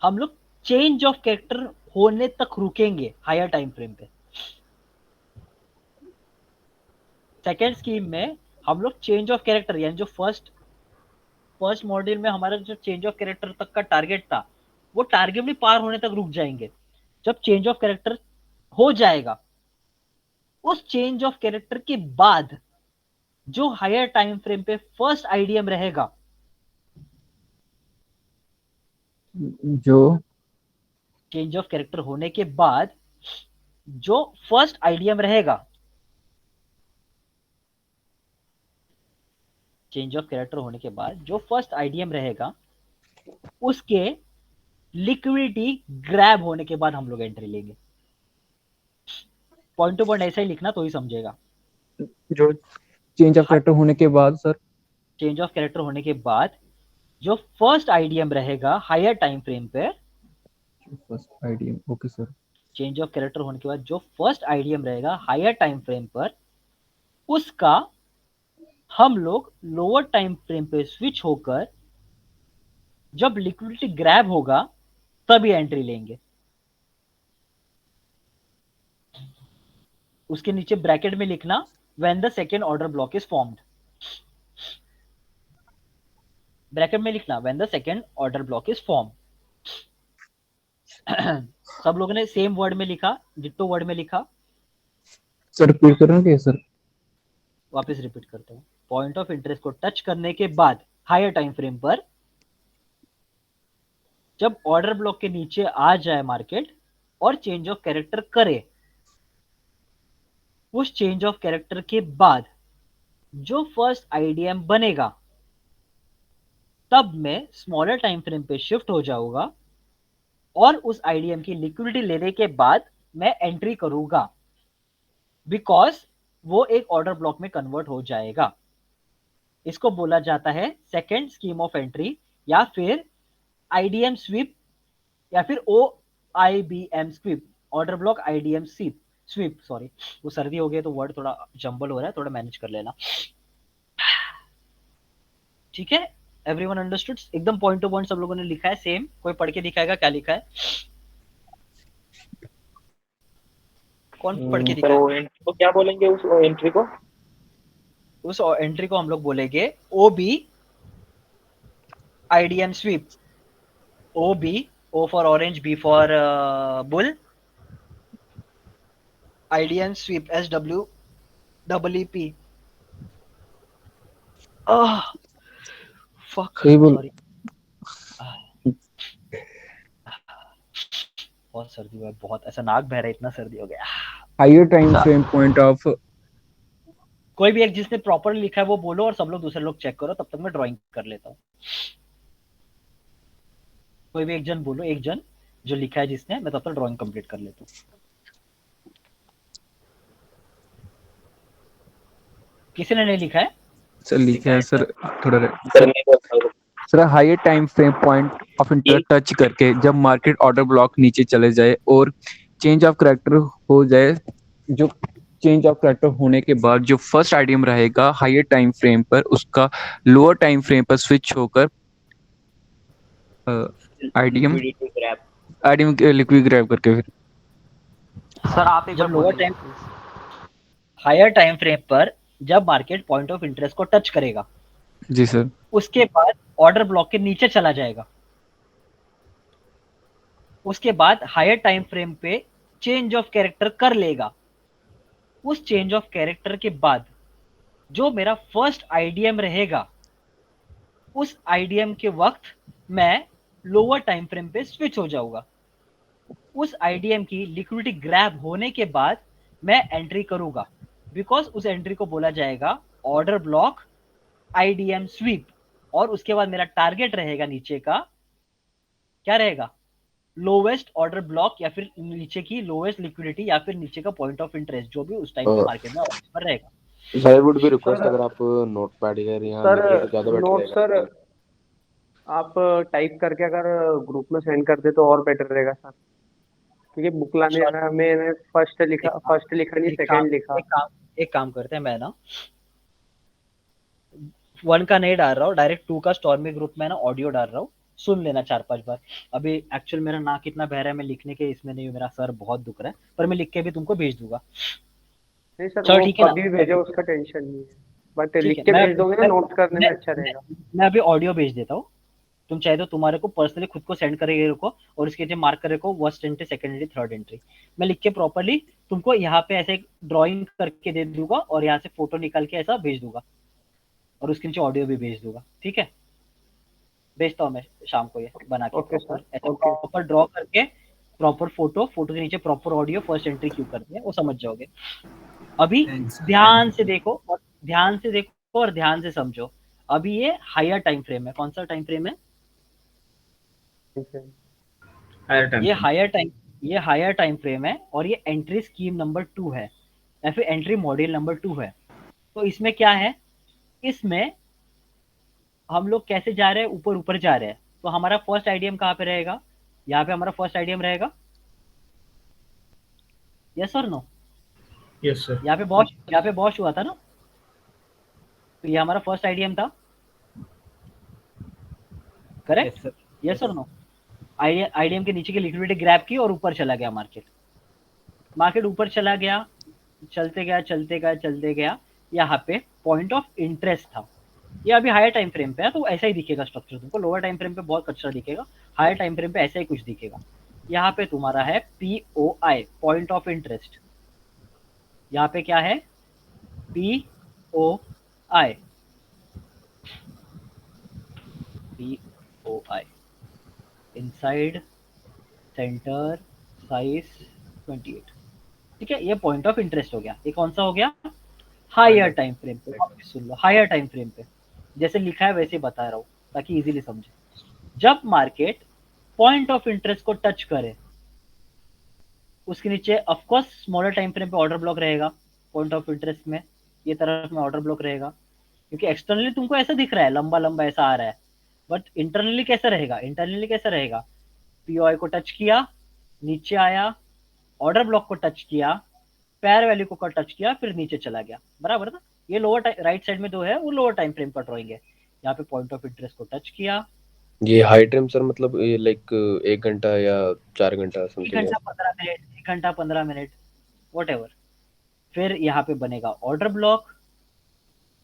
A: हम लोग चेंज ऑफ कैरेक्टर होने तक रुकेंगे हायर टाइम फ्रेम पे। सेकेंड स्कीम में हम लोग चेंज ऑफ कैरेक्टर, यानी जो फर्स्ट मॉड्यूल में हमारा जो चेंज ऑफ कैरेक्टर तक का टारगेट था, वो टारगेट भी पार होने तक रुक जाएंगे। जब चेंज ऑफ कैरेक्टर हो जाएगा, उस चेंज ऑफ कैरेक्टर के बाद जो हायर टाइम फ्रेम पे फर्स्ट आईडीएम रहेगा,
C: जो
A: चेंज ऑफ कैरेक्टर होने के बाद जो फर्स्ट आईडीएम रहेगा, चेंज ऑफ कैरेक्टर होने के बाद जो फर्स्ट आईडीएम रहेगा, उसके लिक्विडिटी ग्रैब होने के बाद हम लोग एंट्री लेंगे। पॉइंट टू पॉइंट ऐसा ही लिखना तो ही समझेगा।
C: जो चेंज ऑफ कैरेक्टर होने के बाद सर,
A: चेंज ऑफ कैरेक्टर होने के बाद जो फर्स्ट आईडीएम रहेगा हायर टाइम फ्रेम पे,
C: first IDM, okay sir.
A: Change of character होने के बाद जो फर्स्ट आईडीएम रहेगा हायर टाइम फ्रेम पर, उसका हम लोग लोअर टाइम फ्रेम पे स्विच होकर जब लिक्विडिटी ग्रैब होगा तभी एंट्री लेंगे। उसके नीचे ब्रैकेट में लिखना when the second order block is formed, bracket में लिखना when the second order block is form. सब लोगों ने सेम वर्ड में लिखा, डिट्टो वर्ड में लिखा?
C: सर रिपीट करना क्या सर?
A: वापस रिपीट करता हूं। पॉइंट ऑफ इंटरेस्ट को टच करने के बाद हायर टाइम फ्रेम पर जब ऑर्डर ब्लॉक के नीचे आ जाए मार्केट और चेंज ऑफ कैरेक्टर करे, उस चेंज ऑफ कैरेक्टर के बाद जो फर्स्ट आईडीएम बनेगा तब मैं स्मॉलर टाइम फ्रेम पे शिफ्ट हो जाऊंगा और उस आईडीएम की लिक्विडिटी लेने के बाद मैं एंट्री करूंगा, बिकॉज वो एक ऑर्डर ब्लॉक में कन्वर्ट हो जाएगा। इसको बोला जाता है सेकेंड स्कीम ऑफ एंट्री, या फिर आईडीएम स्वीप, या फिर OIBM sweep, order block IDM sweep sweep sorry, वो सर्दी हो गई तो वर्ड थोड़ा जंबल हो रहा है, थोड़ा मैनेज कर लेना। ठीक है, एवरीवन अंडरस्टूड? एकदम पॉइंट टू पॉइंट सब लोगों ने लिखा है सेम? कोई पढ़ के दिखाएगा क्या लिखा है? कौन पढ़ के
B: सर
A: दिखाएगा?
B: वो एंट्री को क्या बोलेंगे, उस एंट्री को?
A: उस एंट्री को हम लोग बोलेंगे OB IDM sweep. OB, O for orange, B for bull, IDM sweep, SWEEP। Fuck,
C: सही बोल।
A: सॉरी, बहुत सर्दी हुआ है, बहुत ऐसा नाक बह रहा है, इतना सर्दी हो गया।
C: Higher time frame point of
A: कोई भी एक जिसने प्रॉपर लिखा है वो बोलो और सब लोग दूसरे लोग चेक करो, तब तक मैं ड्राइंग कर लेता हूँ। कोई भी एक जन बोलो, एक जन जो लिखा है जिसने, मैं तब तक ड्राइंग कंप्लीट कर लेता हूँ। किसी ने नहीं लिखा है?
C: सर लिखा है सर, थोड़ा
B: सर नहीं बोल
C: sir higher time frame point of interest touch करके जब मार्केट ऑर्डर ब्लॉक नीचे चले जाए और चेंज ऑफ करैक्टर हो जाए, जो चेंज ऑफ करैक्टर होने के बाद जो फर्स्ट आइडियम रहेगा हायर टाइम फ्रेम पर, उसका लोअर टाइम फ्रेम पर स्विच होकर आइडियम लिक्विड ग्रैब करके फिर
B: सर आप एक
A: जब
B: बार
A: लोअर
B: बोलिए।
A: टाइम, हायर टाइम फ्रेम पर जब मार्केट पॉइंट ऑफ इंटरेस्ट को टच करेगा,
C: जी सर,
A: उसके बाद ऑर्डर ब्लॉक के नीचे चला जाएगा, उसके बाद हायर टाइम फ्रेम पे चेंज ऑफ कैरेक्टर कर लेगा। उस चेंज ऑफ कैरेक्टर के बाद जो मेरा फर्स्ट आईडीएम रहेगा, उस आईडीएम के वक्त मैं लोअर टाइम फ्रेम पे स्विच हो जाऊंगा। उस आईडीएम की लिक्विडिटी ग्रैब होने के बाद मैं एंट्री करूंगा, बिकॉज उस एंट्री को बोला जाएगा ऑर्डर ब्लॉक आईडीएम स्वीप। और उसके बाद मेरा टारगेट रहेगा नीचे का, क्या रहेगा? लोवेस्ट ऑर्डर ब्लॉक, या फिर नीचे की लोवेस्ट लिक्विडिटी, या फिर नीचे का पॉइंट ऑफ इंटरेस्ट, जो भी उस टाइम पे मार्केट में पर रहेगा।
I: सर वुड बी रिक्वेस्ट अगर आप नोट पैड यहाँ
D: सर
I: लिख ले तो ज्यादा बेटर
D: नोट
I: रहेगा।
D: सर आप टाइप करके अगर ग्रुप में सेंड कर दे तो और बेटर रहेगा सर, क्योंकि बुक लाने आना, मैंने फर्स्ट लिखा नहीं, सेकंड लिखा।
A: एक काम करते हैं, मैं ना 1 का नहीं डाल रहा हूँ, डायरेक्ट 2 का स्टॉर्मी ग्रुप में ना ऑडियो डाल रहा हूँ, सुन लेना 4-5 बार। अभी एक्चुअल मेरा नाक इतना बह रहा है, मैं लिखने के इसमें नहीं हूँ, मेरा सर बहुत दुख रहा है, पर मैं लिख के भी तुमको भेज दूंगा।
D: नहीं सर,
A: चलो
D: वो
A: ठीक है ना?
D: कभी भी भेजो, उसका टेंशन नहीं है, बट
A: ठीक
D: लिख
A: है,
D: के भेज दोगे ना, नोट करने में
A: मैं-
D: अच्छा रहेगा।
A: मैं अभी ऑडियो भेज देता हूँ, तुम चाहे तो तुम्हारे को पर्सनली खुद को सेंड करके रखो, और उसके जो मार्क करे को first entry, second entry, third entry, मैं लिख के प्रॉपर्ली तुमको यहाँ पे ऐसे ड्राइंग करके दे दूंगा, और यहाँ से फोटो निकाल के ऐसा भेज दूंगा, और उसके नीचे ऑडियो भी भेज दूंगा। ठीक है, भेजता हूँ मैं शाम को ये बना के
D: ओके
A: प्रॉपर,
D: सर,
A: ऐसे
D: ओके।
A: प्रॉपर ड्रॉ करके, प्रॉपर फोटो के नीचे प्रॉपर ऑडियो, फर्स्ट एंट्री क्यों करते हैं वो समझ जाओगे। अभी ध्यान से देखो, और ध्यान से देखो और ध्यान से समझो। अभी ये हायर टाइम फ्रेम है, कौन सा टाइम फ्रेम है? ये हायर टाइम फ्रेम है, और ये एंट्री स्कीम नंबर 2 है, या फिर एंट्री मॉड्यूल नंबर 2 है। तो इसमें क्या है, इसमें हम लोग कैसे जा रहे हैं, ऊपर ऊपर जा रहे हैं। तो हमारा फर्स्ट आईडीएम कहाँ पे रहेगा? यहाँ पे हमारा फर्स्ट आईडीएम रहेगा, यस और नो?
E: Yes sir.
A: यहाँ पे बॉश हुआ था ना, तो ये हमारा फर्स्ट आईडीएम था, करेक्ट? यस और नो? आईडीएम के नीचे की लिक्विडिटी ग्रैब की और ऊपर चला गया मार्केट ऊपर चला गया, चलते गया, यहाँ पे पॉइंट ऑफ इंटरेस्ट था। ये अभी हायर टाइम फ्रेम पे है, तो ऐसा ही दिखेगा स्ट्रक्चर तुमको। लोअर टाइम फ्रेम पे बहुत कच्चा दिखेगा, हायर टाइम फ्रेम पे ऐसा ही कुछ दिखेगा। यहाँ पे तुम्हारा है POI, पॉइंट ऑफ इंटरेस्ट। यहाँ पे क्या है? POI, inside, centre, size 28। ठीक है, ये पॉइंट ऑफ इंटरेस्ट हो गया। ये कौन सा हो गया? हायर टाइम फ्रेम पे। सुन लो, हायर टाइम फ्रेम पे जैसे लिखा है वैसे बता रहा हूँ। ताकि इजीली समझे। जब मार्केट पॉइंट ऑफ इंटरेस्ट को टच करे, उसके नीचे of course smaller time frame पे ऑर्डर ब्लॉक रहेगा, पॉइंट ऑफ इंटरेस्ट में ये तरफ में ऑर्डर ब्लॉक रहेगा, क्योंकि एक्सटर्नली तुमको ऐसा दिख रहा है, लंबा लंबा ऐसा आ रहा है, बट इंटरनली कैसा रहेगा, इंटरनली कैसा रहेगा, पीओआई को टच किया, नीचे आया, ऑर्डर ब्लॉक को टच किया, पेयर वैल्यू को टच किया, फिर नीचे चला गया, बराबर ना। ये लोअर राइट साइड में जो है वो लोअर टाइम फ्रेम का ड्रॉइंग है। यहाँ पे पॉइंट ऑफ इंटरेस्ट को टच किया,
I: ये हाई टाइम सर मतलब ये लाइक 1 घंटा या 4 घंटा
A: 1
I: समथिंग
A: घंटा 15 मिनट, 1 घंटा 15 मिनट वॉट। फिर यहाँ पे बनेगा ऑर्डर ब्लॉक,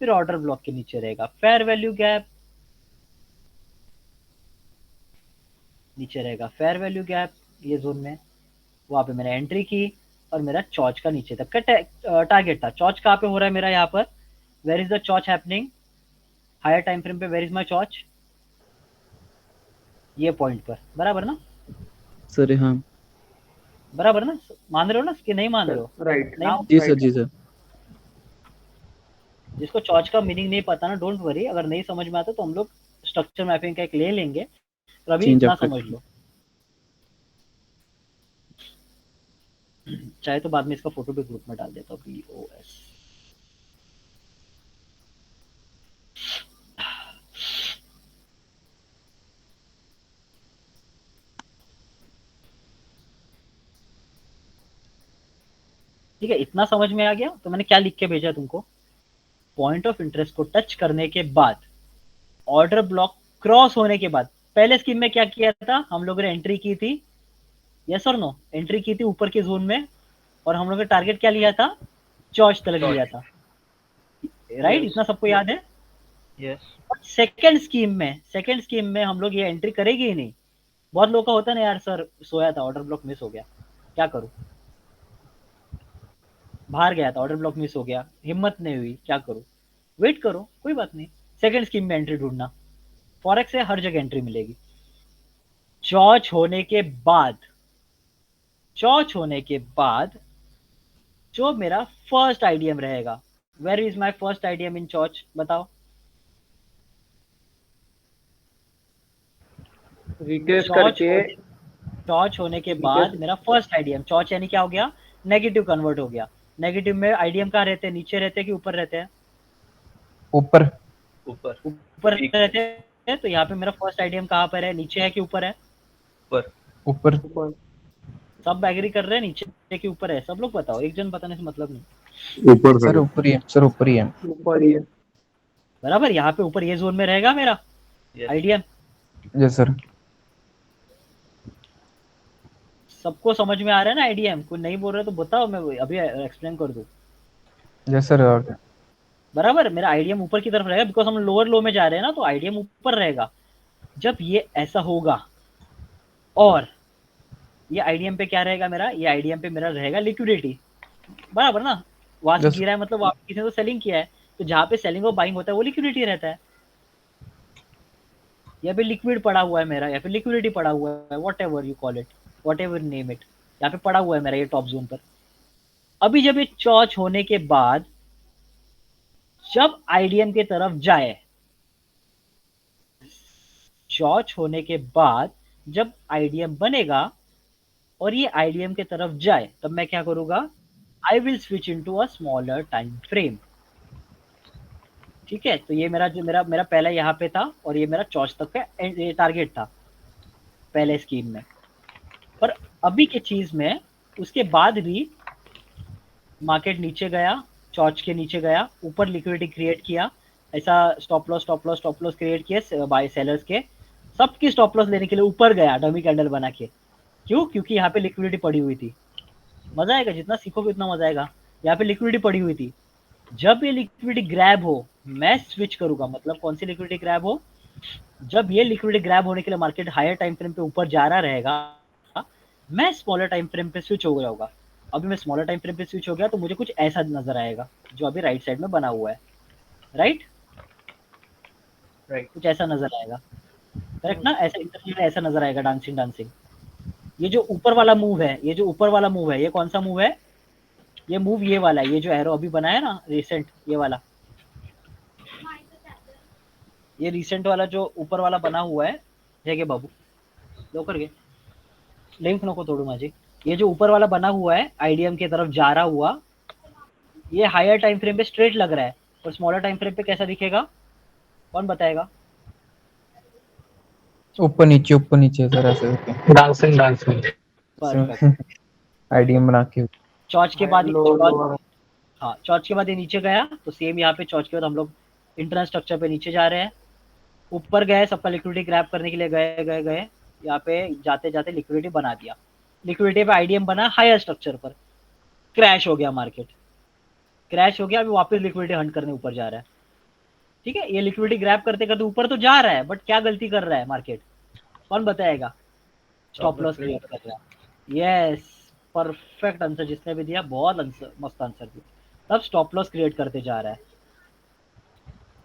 A: फिर ऑर्डर ब्लॉक के नीचे रहेगा फेयर वैल्यू गैप, नीचे रहेगा फेयर वैल्यू गैप, ये जोन में वहां पे मैंने एंट्री की और मेरा चॉच का नीचे तक का टारगेट था। चॉच कहाँ पे हो रहा है मेरा, यहाँ पर where is the CHoCH happening, higher time frame पे वेयर इज माय चॉच, ये पॉइंट पर, बराबर ना
C: सर? हाँ
A: बराबर ना, मान रहे हो ना कि नहीं मान रहे हो?
D: राइट
A: नहीं,
C: जी सर, जी सर।
A: जिसको चॉच का मीनिंग नहीं पता ना, डोंट वरी, अगर नहीं समझ में आता तो हम लोग स्ट्रक्चर मैपिंग का एक ले लेंगे, तो अभी
C: Change
A: इतना
C: of
A: समझ लो। चाहे तो बाद में इसका फोटो भी ग्रुप में डाल देता हूँ, POS। ठीक है, इतना समझ में आ गया। तो मैंने क्या लिख के भेजा तुमको, पॉइंट ऑफ इंटरेस्ट को टच करने के बाद, ऑर्डर ब्लॉक क्रॉस होने के बाद, पहले स्कीम में क्या किया था हम लोगों ने, एंट्री की थी, यस और नो, एंट्री की थी ऊपर के जोन में, और हम लोगों ने टारगेट क्या लिया था, चॉच तक लिया था, राइट? इतना सबको याद है?
B: यस।
A: सेकेंड स्कीम में हम लोग ये एंट्री करेगी ही नहीं। बहुत लोगों का होता है ना, यार सर सोया था, ऑर्डर ब्लॉक मिस हो गया, क्या करूं, बाहर गया था, ऑर्डर ब्लॉक मिस हो गया, हिम्मत नहीं हुई, क्या करूं? वेट करो, कोई बात नहीं, सेकेंड स्कीम में एंट्री ढूंढना। फॉरेक्स से हर जगह एंट्री मिलेगी। चॉच होने के बाद जो मेरा फर्स्ट आईडीएम रहेगा, where is my first IDM in CHoCH, बताओ?
D: रिट्रेस करके
A: चॉच होने के बाद मेरा फर्स्ट आईडीएम, चॉच यानी क्या हो गया, नेगेटिव कन्वर्ट हो गया। नेगेटिव में आईडीएम कहाँ रहते हैं, नीचे रहते हैं कि ऊपर रहते हैं?
C: ऊपर।
A: ऊपर रहते हैं। तो यहाँ पे मेरा फर्स्ट आईडीएम कहाँ पर है, नीचे है कि ऊपर है?
C: ऊपर।
A: सब एग्री कर रहे हैं, नीचे कि ऊपर है? सब लोग बताओ, एक जन बताने से मतलब नहीं।
C: ऊपर सर, ऊपर ही है सर, ऊपर ही है।
D: ऊपर ही है,
A: बराबर, यहाँ पे ऊपर ये जोन में रहेगा मेरा आईडीएम।
C: Yes sir.
A: सबको समझ में आ रहा है ना आईडीएम? कोई नहीं बोल रहे तो बताओ, मैं अभी एक्सप्लेन कर दूं।
C: Yes sir.
A: बराबर, मेरा आईडीएम ऊपर की तरफ रहेगा, बिकॉज हम लोअर लो में जा रहे हैं ना, तो आईडीएम ऊपर रहेगा। जब ये ऐसा होगा, और ये आईडीएम पे क्या रहेगा मेरा, ये आईडीएम पे मेरा रहेगा लिक्विडिटी, बराबर ना। वहां से गिरा है मतलब वहां किसी ने तो सेलिंग किया है, तो जहाँ पे सेलिंग और बाइंग होता है वो लिक्विडिटी रहता है। या फिर लिक्विड पड़ा हुआ है मेरा, या फिर लिक्विडिटी पड़ा हुआ है, what ever you call it, what ever name it, यहाँ पे पड़ा हुआ है मेरा ये टॉप जोन पर। अभी जब ये चॉच होने के बाद जब आईडीएम की तरफ जाए, चॉच होने के बाद जब आईडीएम बनेगा और ये आईडीएम की तरफ जाए, तब मैं क्या करूंगा, I will switch into a smaller time frame. ठीक है, तो ये मेरा जो मेरा पहला यहाँ पे था, और ये मेरा चॉच तक का टारगेट था पहले स्कीम में। पर अभी के चीज में उसके बाद भी मार्केट नीचे गया, चॉच के नीचे गया, ऊपर लिक्विडिटी क्रिएट किया, ऐसा स्टॉप लॉस क्रिएट किए बाय सेलर्स के, सबकी स्टॉप लॉस लेने के लिए ऊपर गया डमी कैंडल बना के। क्यों? क्योंकि यहाँ पे लिक्विडिटी पड़ी हुई थी। मजा आएगा, जितना सीखोगे उतना मजा आएगा। यहाँ पे लिक्विडिटी पड़ी हुई थी, जब ये लिक्विडिटी ग्रैब हो मैं स्विच करूंगा। मतलब कौन सी लिक्विडिटी ग्रैब हो, जब ये लिक्विडिटी ग्रैब होने के लिए मार्केट हायर टाइम फ्रेम पे ऊपर जा रहा रहेगा, मैं स्मॉलर टाइम फ्रेम पे स्विच हो जाऊंगा। अभी मैं स्मॉलर टाइम फ्रेम पे स्विच हो गया तो मुझे कुछ ऐसा नजर आएगा जो अभी राइट साइड में बना हुआ है, राइट, कुछ ऐसा नजर आएगा, करेक्ट ना? ऐसा इंटरनेट ऐसा नजर आएगा, डांसिंग। ये जो ऊपर वाला मूव है, ये कौन सा मूव है? ये मूव ये वाला है, ये जो एरो अभी बना है ना रिसेंट, ये वाला, ये रिसेंट वाला जो ऊपर वाला बना हुआ है, जय बाबू लवकर घे, लिंक नको तोडू माझी, ये जो ऊपर वाला बना हुआ है आईडीएम की तरफ जा रहा हुआ, ये हायर टाइम फ्रेम पे स्ट्रेट लग रहा है और स्मॉलर टाइम फ्रेम पे कैसा दिखेगा, कौन बताएगा?
C: ऊपर नीचे जरा से
B: डांसिंग
A: परफेक्ट।
C: आईडीएम बना के
A: चॉर्च के बाद
D: लो
A: हाँ, चॉर्च के बाद ये नीचे गया तो सेम यहाँ पे चॉर्च के बाद हम लोग इंटरनल स्ट्रक्चर पे नीचे जा रहे हैं, ऊपर गए सबका लिक्विडिटी ग्रैब करने के लिए गए यहाँ पे जाते जाते लिक्विडिटी बना दिया, लिक्विडिटी पे आईडीएम बना हायर स्ट्रक्चर पर, क्रैश हो गया मार्केट, क्रैश हो गया, अभी वापस लिक्विडिटी हंट करने ऊपर जा रहा है। ठीक है, ये लिक्विडिटी ग्रैब करते करते ऊपर तो जा रहा है, बट क्या गलती कर रहा है मार्केट, कौन बताएगा? स्टॉप लॉस क्रिएट कर रहा है। यस, परफेक्ट आंसर जिसने भी दिया, बहुत आंसर, मस्त आंसर दिया। तब स्टॉप लॉस क्रिएट करते जा रहा है,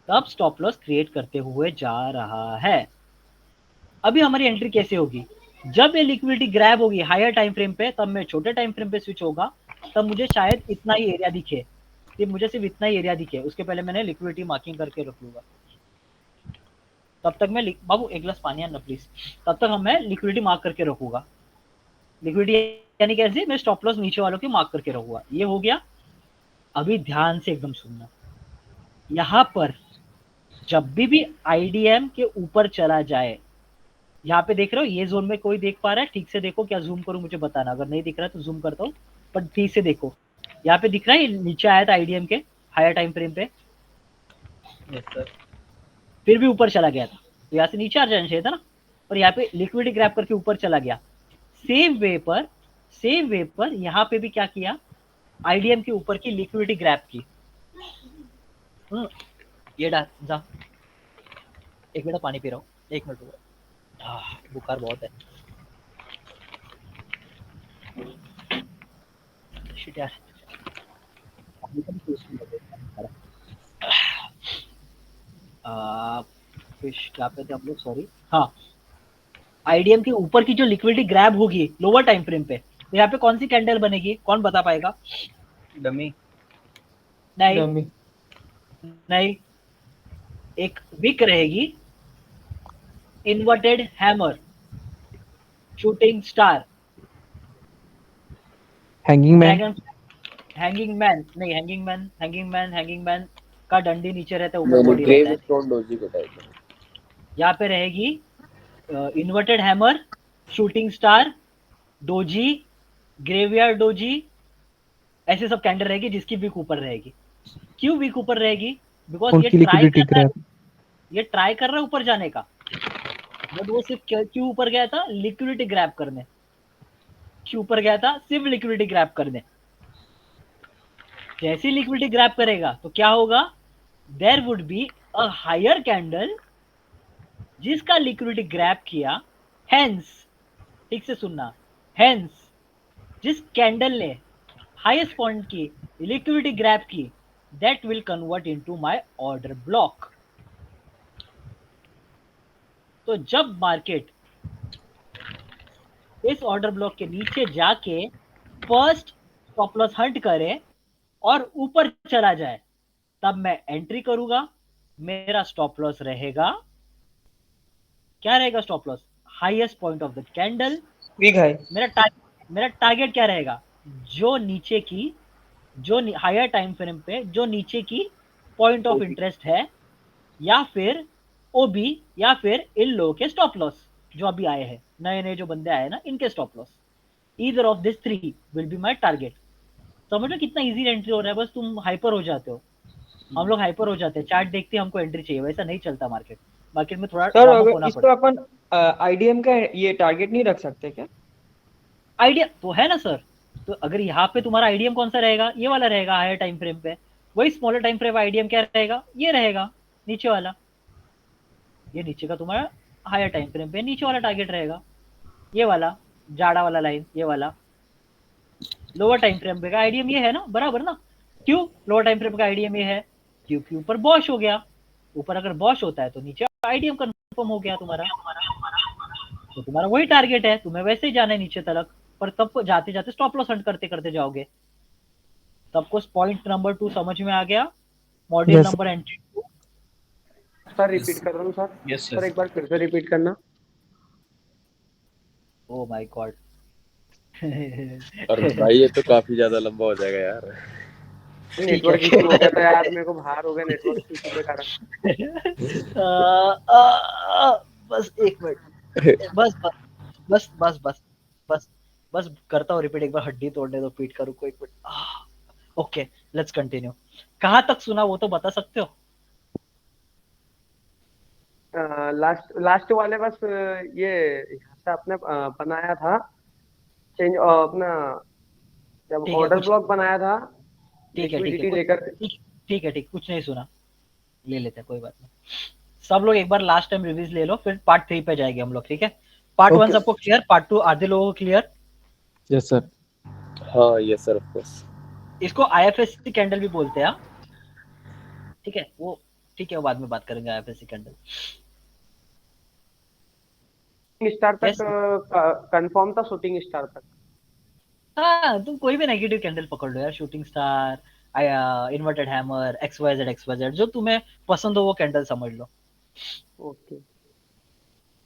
A: तब स्टॉप लॉस क्रिएट करते हुए जा रहा है। अभी हमारी एंट्री कैसे होगी? जब ये लिक्विडिटी ग्रैब होगी हायर टाइम फ्रेम पे, तब मैं छोटे टाइम फ्रेम पे स्विच होगा, तब मुझे शायद इतना ही एरिया दिखे, मुझे सिर्फ इतना ही एरिया दिखे, उसके पहले मैंने लिक्विडिटी मार्किंग करके रख लूंगा। तब तक मैं बाबू एक गिलास पानी आना प्लीज, तब तक मैं लिक्विडिटी मार्क करके रखूंगा। लिक्विडिटी यानी कैसे, मैं स्टॉप लॉस नीचे वालों की मार्क करके रखूंगा। ये हो गया। अभी ध्यान से एकदम सुनना, यहाँ पर जब भी आईडीएम के ऊपर चला जाए, यहाँ पे देख रहे हो ये जोन में कोई देख पा रहा है? ठीक से देखो, क्या जूम करूं मुझे बताना, अगर नहीं दिख रहा है तो जूम करता हूँ, पर ठीक से देखो। यहाँ पे दिख रहा है नीचे आया था आईडीएम के हायर टाइम फ्रेम पे, फिर भी ऊपर चला गया था, तो यहाँ से नीचे आ जाना चाहिए था ना, और यहाँ पे लिक्विडिटी ग्रैब करके ऊपर चला गया। सेम वे पर यहाँ पे भी क्या किया, आईडीएम के ऊपर की लिक्विडिटी ग्रैब की। ये डाल जा, एक मिनट पानी पी रहा हूँ, एक मिनट रुको, बुखार बहुत है। शिट यार, फिश क्या पे थे हम लोग, सॉरी। हाँ, आईडीएम के ऊपर की जो लिक्विडिटी ग्रैब होगी लोअर टाइम फ्रेम पे, तो यहाँ पे कौन सी कैंडल बनेगी, कौन बता पाएगा?
E: डमी
A: नहीं, एक विक रहेगी, inverted hammer, shooting star,
C: hanging man
A: hanging man का डंडी नीचे रहता है, ऊपर बॉडी रहता
I: ग्रेव
A: है।
I: स्टोन डोजी के टाइप में
A: यहाँ पे रहेगी inverted hammer, shooting star, doji, graveyard doji, ऐसे सब कैंडल रहेगी जिसकी वीक ऊपर रहेगी। क्यों वीक ऊपर रहेगी? बिकॉज ये ट्राई कर रहा है ऊपर जाने का, बट वो सिर्फ क्यों ऊपर गया था? लिक्विडिटी ग्रैब करने। क्यों ऊपर गया था? सिर्फ लिक्विडिटी ग्रैब करने। जैसे लिक्विडिटी ग्रैब करेगा तो क्या होगा? There would be a higher candle जिसका लिक्विडिटी ग्रैब किया, हेंस, ठीक से सुनना, हेंस जिस कैंडल ने हाईएस्ट पॉइंट की लिक्विडिटी ग्रैब की, that will convert into my order block. तो जब मार्केट इस ऑर्डर ब्लॉक के नीचे जाके फर्स्ट स्टॉप लॉस हंट करे और ऊपर चला जाए, तब मैं एंट्री करूंगा। मेरा स्टॉप लॉस रहेगा, क्या रहेगा stop loss? Highest point of the candle. मेरा टारगेट क्या रहेगा? जो नीचे की, जो हायर टाइम फ्रेम पे जो नीचे की पॉइंट ऑफ इंटरेस्ट है, या फिर ओबी, या फिर इन लोगों के स्टॉप लॉस जो अभी आए हैं, नए नए जो बंदे आए ना, इनके stop loss. Either of this three will be my target. समझो कितना इजी एंट्री हो रहा है, बस तुम हाइपर हो जाते हो, हम लोग हाइपर हो जाते हैं, चार्ट देखते हमको एंट्री चाहिए, वैसा नहीं चलता मार्केट। मार्केट में थोड़ा
G: सर अगर इसको अपन आईडीएम का ये टारगेट नहीं रख सकते क्या?
A: आइडिया तो है ना सर, तो अगर यहाँ पे तुम्हारा आईडीएम कौन सा रहेगा? ये वाला रहेगा हायर टाइम फ्रेम पे। वही स्मॉलर टाइम फ्रेम आईडीएम क्या रहेगा? ये रहेगा नीचे वाला, ये नीचे का तुम्हारा हायर टाइम फ्रेम पे नीचे वाला टारगेट रहेगा, ये वाला जाड़ा वाला लाइन, ये वाला लोअर टाइम फ्रेम पे का आईडीएम ये है ना, बराबर ना? क्यों लोअर टाइम फ्रेम का आईडीएम ये है? क्योंकि ऊपर बॉश हो गया, ऊपर अगर बॉश होता है तो नीचे आईडीएम कंफर्म हो गया तुम्हारा, तो तुम्हारा वही टारगेट है, तुम्हें वैसे ही जाना है नीचे तक, पर तब जाते जाते स्टॉप लॉस हंट करते करते जाओगे। सबको पॉइंट नंबर 2 समझ में आ गया? Module number entry 2
D: sir repeat कर रहा हूँ सर।
C: यस
D: सर एक बार फिर से रिपीट करना।
A: Oh my God.
I: और भाई ये तो काफी ज्यादा लंबा हो जाएगा यार।
A: ठीक है।
D: नेटवर्क इशू हो गया था यार, मेरे को बाहर हो गया नेटवर्क इशू के कारण।
A: बस एक मिनट, बस बस बस बस बस बस बस करता हूँ रिपीट, एक बार हड्डी तोड़ने दो पीठ का, रुको एक मिनट। Okay, let's continue. कहाँ तक सुना वो तो बता सकते हो?
D: लास्ट लास्ट वाले बस ये यहाँ से आपने बनाया था चेंज अपना, जब
A: ठीक है
D: ऑर्डर
A: कुछ,
D: ब्लॉक बनाया था
A: ठीक है
D: लिक्विडिटी
A: कुछ,
D: लेकर।
A: ठीक, कुछ नहीं सुना, ले लेते हैं कोई बात नहीं। सब लोग एक बार लास्ट टाइम रिव्यूज ले लो, फिर पार्ट 3 पे जाएंगे हम लोग, ठीक है? पार्ट 1
C: ओके
A: सबको क्लियर, पार्ट 2 आधे लोगों को क्लियर।
C: Yes sir.
I: हाँ यस सर ऑफ कोर्स।
A: इसको आईएफएससी कैंडल भी बोलते हैं, ठीक है? वो ठीक है, वो बाद में बात करेंगे आईएफएससी कैंडल।
D: स्टार तक
A: यस,
D: कंफर्म था, शूटिंग स्टार तक।
A: हाँ तुम कोई भी नेगेटिव कैंडल पकड़ लो यार, shooting star, inverted hammer, XYZ, जो तुम्हें पसंद हो वो कैंडल समझ लो।
D: ओके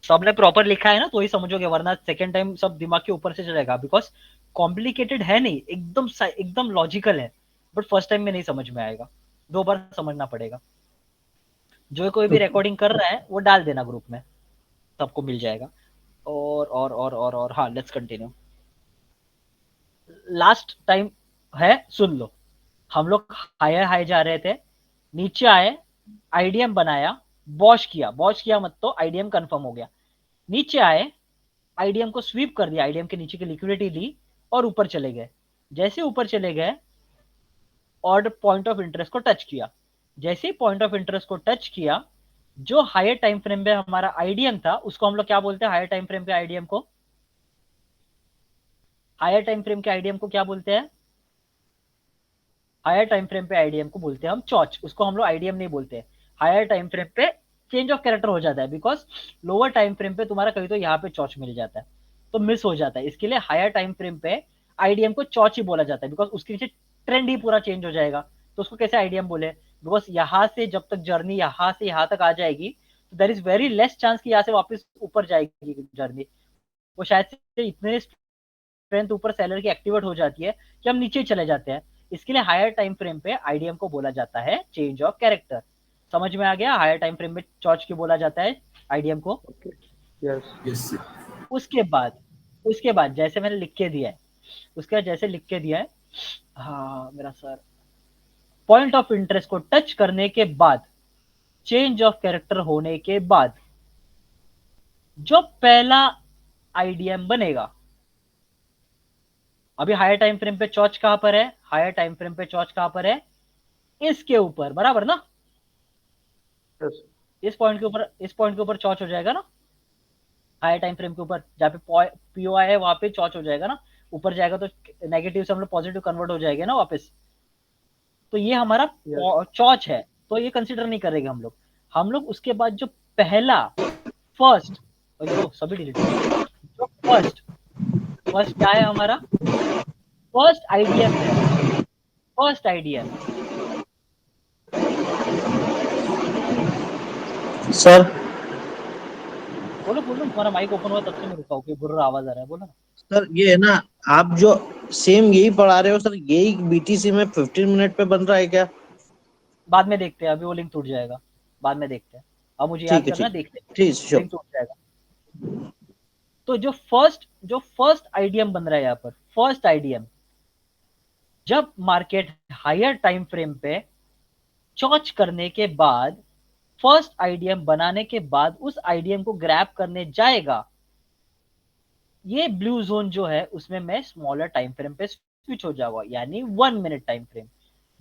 A: सबने प्रॉपर लिखा है ना तो ही समझोगे, वरना सेकंड टाइम सब दिमाग के ऊपर से चलेगा, बिकॉज कॉम्प्लिकेटेड है नहीं, एकदम लॉजिकल है, बट फर्स्ट टाइम में नहीं समझ में आएगा, 2 बार समझना पड़ेगा। जो कोई भी रिकॉर्डिंग कर रहा है वो डाल देना ग्रुप में, सबको मिल जाएगा। और हाँ, लेट्स कंटिन्यू। लास्ट टाइम है, सुन लो। हम लोग हायर हाई जा रहे थे, नीचे आए, आईडीएम बनाया, बॉश किया मत तो आईडीएम कंफर्म हो गया। नीचे आए, आईडीएम को स्वीप कर दिया, आईडीएम के नीचे की लिक्विडिटी ली और ऊपर चले गए। जैसे ऊपर चले गए, ऑर्डर पॉइंट ऑफ इंटरेस्ट को टच किया। जैसे ही पॉइंट ऑफ इंटरेस्ट को टच किया, जो हायर टाइम फ्रेम पे हमारा आईडीएम था, उसको हम लोग क्या बोलते हैं? हायर टाइम फ्रेम पे आईडीएम को, हायर टाइम फ्रेम के आईडीएम को क्या बोलते हैं? हायर टाइम फ्रेम पे आईडीएम को बोलते हैं हम चॉच, उसको हम लोग आईडीएम नहीं बोलते। हायर टाइम फ्रेम पे चेंज ऑफ कैरेक्टर हो जाता है, बिकॉज लोअर टाइम फ्रेम पे तुम्हारा कहीं तो यहाँ पे चॉच मिल जाता है, तो मिस हो जाता है। इसके लिए हायर टाइम फ्रेम पे आईडीएम को चॉच ही बोला जाता है, बिकॉज उसके नीचे ट्रेंड ही पूरा चेंज हो जाएगा। तो उसको कैसे आईडीएम बोले? बिकॉज यहाँ से जब तक जर्नी यहाँ से यहाँ तक आ जाएगी, तो there is very less chance कि यहाँ से वापस ऊपर जाएगी जर्नी। वो शायद से इतने स्ट्रेंथ ऊपर सेलर की एक्टिवेट हो जाती है कि हम नीचे चले जाते हैं। इसके लिए हायर टाइम फ्रेम पे आईडीएम को बोला जाता है चेंज ऑफ कैरेक्टर। समझ में आ गया? हायर टाइम फ्रेम में चॉच क्यों बोला जाता है आईडीएम को?
D: ओके यस
A: उसके बाद जैसे मैंने लिख के दिया है, उसके बाद जैसे लिख के दिया है, हाँ मेरा सर, पॉइंट ऑफ इंटरेस्ट को टच करने के बाद, चेंज ऑफ कैरेक्टर होने के बाद, जो पहला आईडीएम बनेगा, अभी हायर टाइम फ्रेम पे चॉच कहां पर है? हायर टाइम फ्रेम पे चॉच कहां पर है? इसके ऊपर, बराबर ना?
D: यस
A: इस पॉइंट के ऊपर चॉच हो जाएगा ना, हायर टाइम फ्रेम के ऊपर, जहाँ पे पीओआई है वहां पे चॉच हो जाएगा ना। ऊपर जाएगा तो नेगेटिव से हम लोग पॉजिटिव कन्वर्ट हो जाएगा ना वापस। तो ये हमारा चॉच है, तो ये कंसिडर नहीं करेंगे हम लोग उसके बाद जो पहला फर्स्ट, सभी डिलीट, जो फर्स्ट क्या है हमारा? फर्स्ट आईडीएम है, फर्स्ट आईडीएम।
J: सर
A: बोलो तुम्हारा माइक ओपन हुआ तब से मैं रुका हूँ, बुरा आवाज आ रहा है, बोलो ना।
J: सर ये है ना, आप जो सेम यही पढ़ा रहे हो सर, यही बीटीसी में 15 मिनट पे बन रहा है क्या?
A: बाद में देखते हैं, अभी वो लिंक टूट जाएगा, बाद में देखते हैं। अब मुझे याद
J: ठीक है
A: करना,
J: ठीक
A: देखते हैं,
J: ठीक श्योर।
A: लिंक टूट जाएगा। तो जो फर्स्ट आईडीएम बन रहा है यहाँ पर, फर्स्ट आईडीएम, जब मार्केट हायर टाइम फ्रेम पे चॉच करने के बाद, फर्स्ट आईडीएम बनाने के बाद उस आईडीएम को ग्रैब करने जाएगा, ये ब्लू जोन जो है उसमें मैं स्मॉलर टाइम फ्रेम पे स्विच हो जाऊंगा, यानी 1 मिनट टाइम फ्रेम।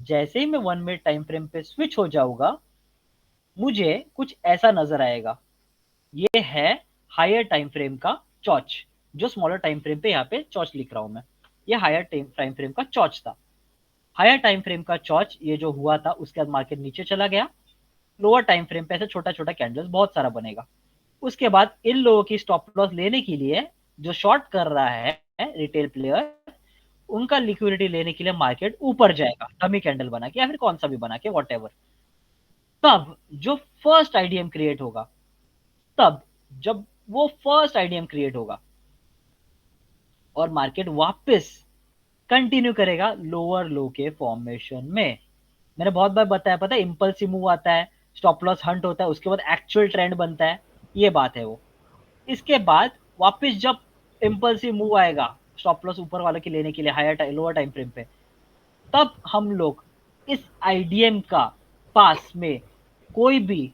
A: जैसे ही मैं 1 मिनट टाइम फ्रेम पे स्विच हो जाऊंगा, मुझे कुछ ऐसा नजर आएगा। ये है हायर टाइम फ्रेम का चॉच, जो स्मॉलर टाइम फ्रेम पे यहाँ पे चॉच लिख रहा हूं मैं, ये हायर टाइम फ्रेम का चॉच था। हायर टाइम फ्रेम का चॉच ये जो हुआ था, उसके बाद मार्केट नीचे चला गया। लोअर टाइम फ्रेम पे ऐसे छोटा छोटा कैंडल्स बहुत सारा बनेगा। उसके बाद इन लोगों की स्टॉप लॉस लेने के लिए, जो शॉर्ट कर रहा है रिटेल प्लेयर, उनका लिक्विडिटी लेने के लिए मार्केट ऊपर जाएगा, डमी कैंडल बना के या फिर कौन सा भी बना के, वॉट एवर। तब जो फर्स्ट आईडीएम क्रिएट होगा, तब जब वो फर्स्ट आईडीएम क्रिएट होगा और मार्केट वापस कंटिन्यू करेगा लोअर लो के फॉर्मेशन में। मैंने बहुत बार बताया, पता है, इंपल्सिव मूव आता है, स्टॉप लॉस हंट होता है, उसके बाद एक्चुअल ट्रेंड बनता है, ये बात है वो। इसके बाद वापस जब इंपल्सिव मूव आएगा स्टॉप लॉस ऊपर वाले के लेने के लिए हायर लोअर टाइम फ्रेम पे, तब हम लोग इस आईडीएम का पास में कोई भी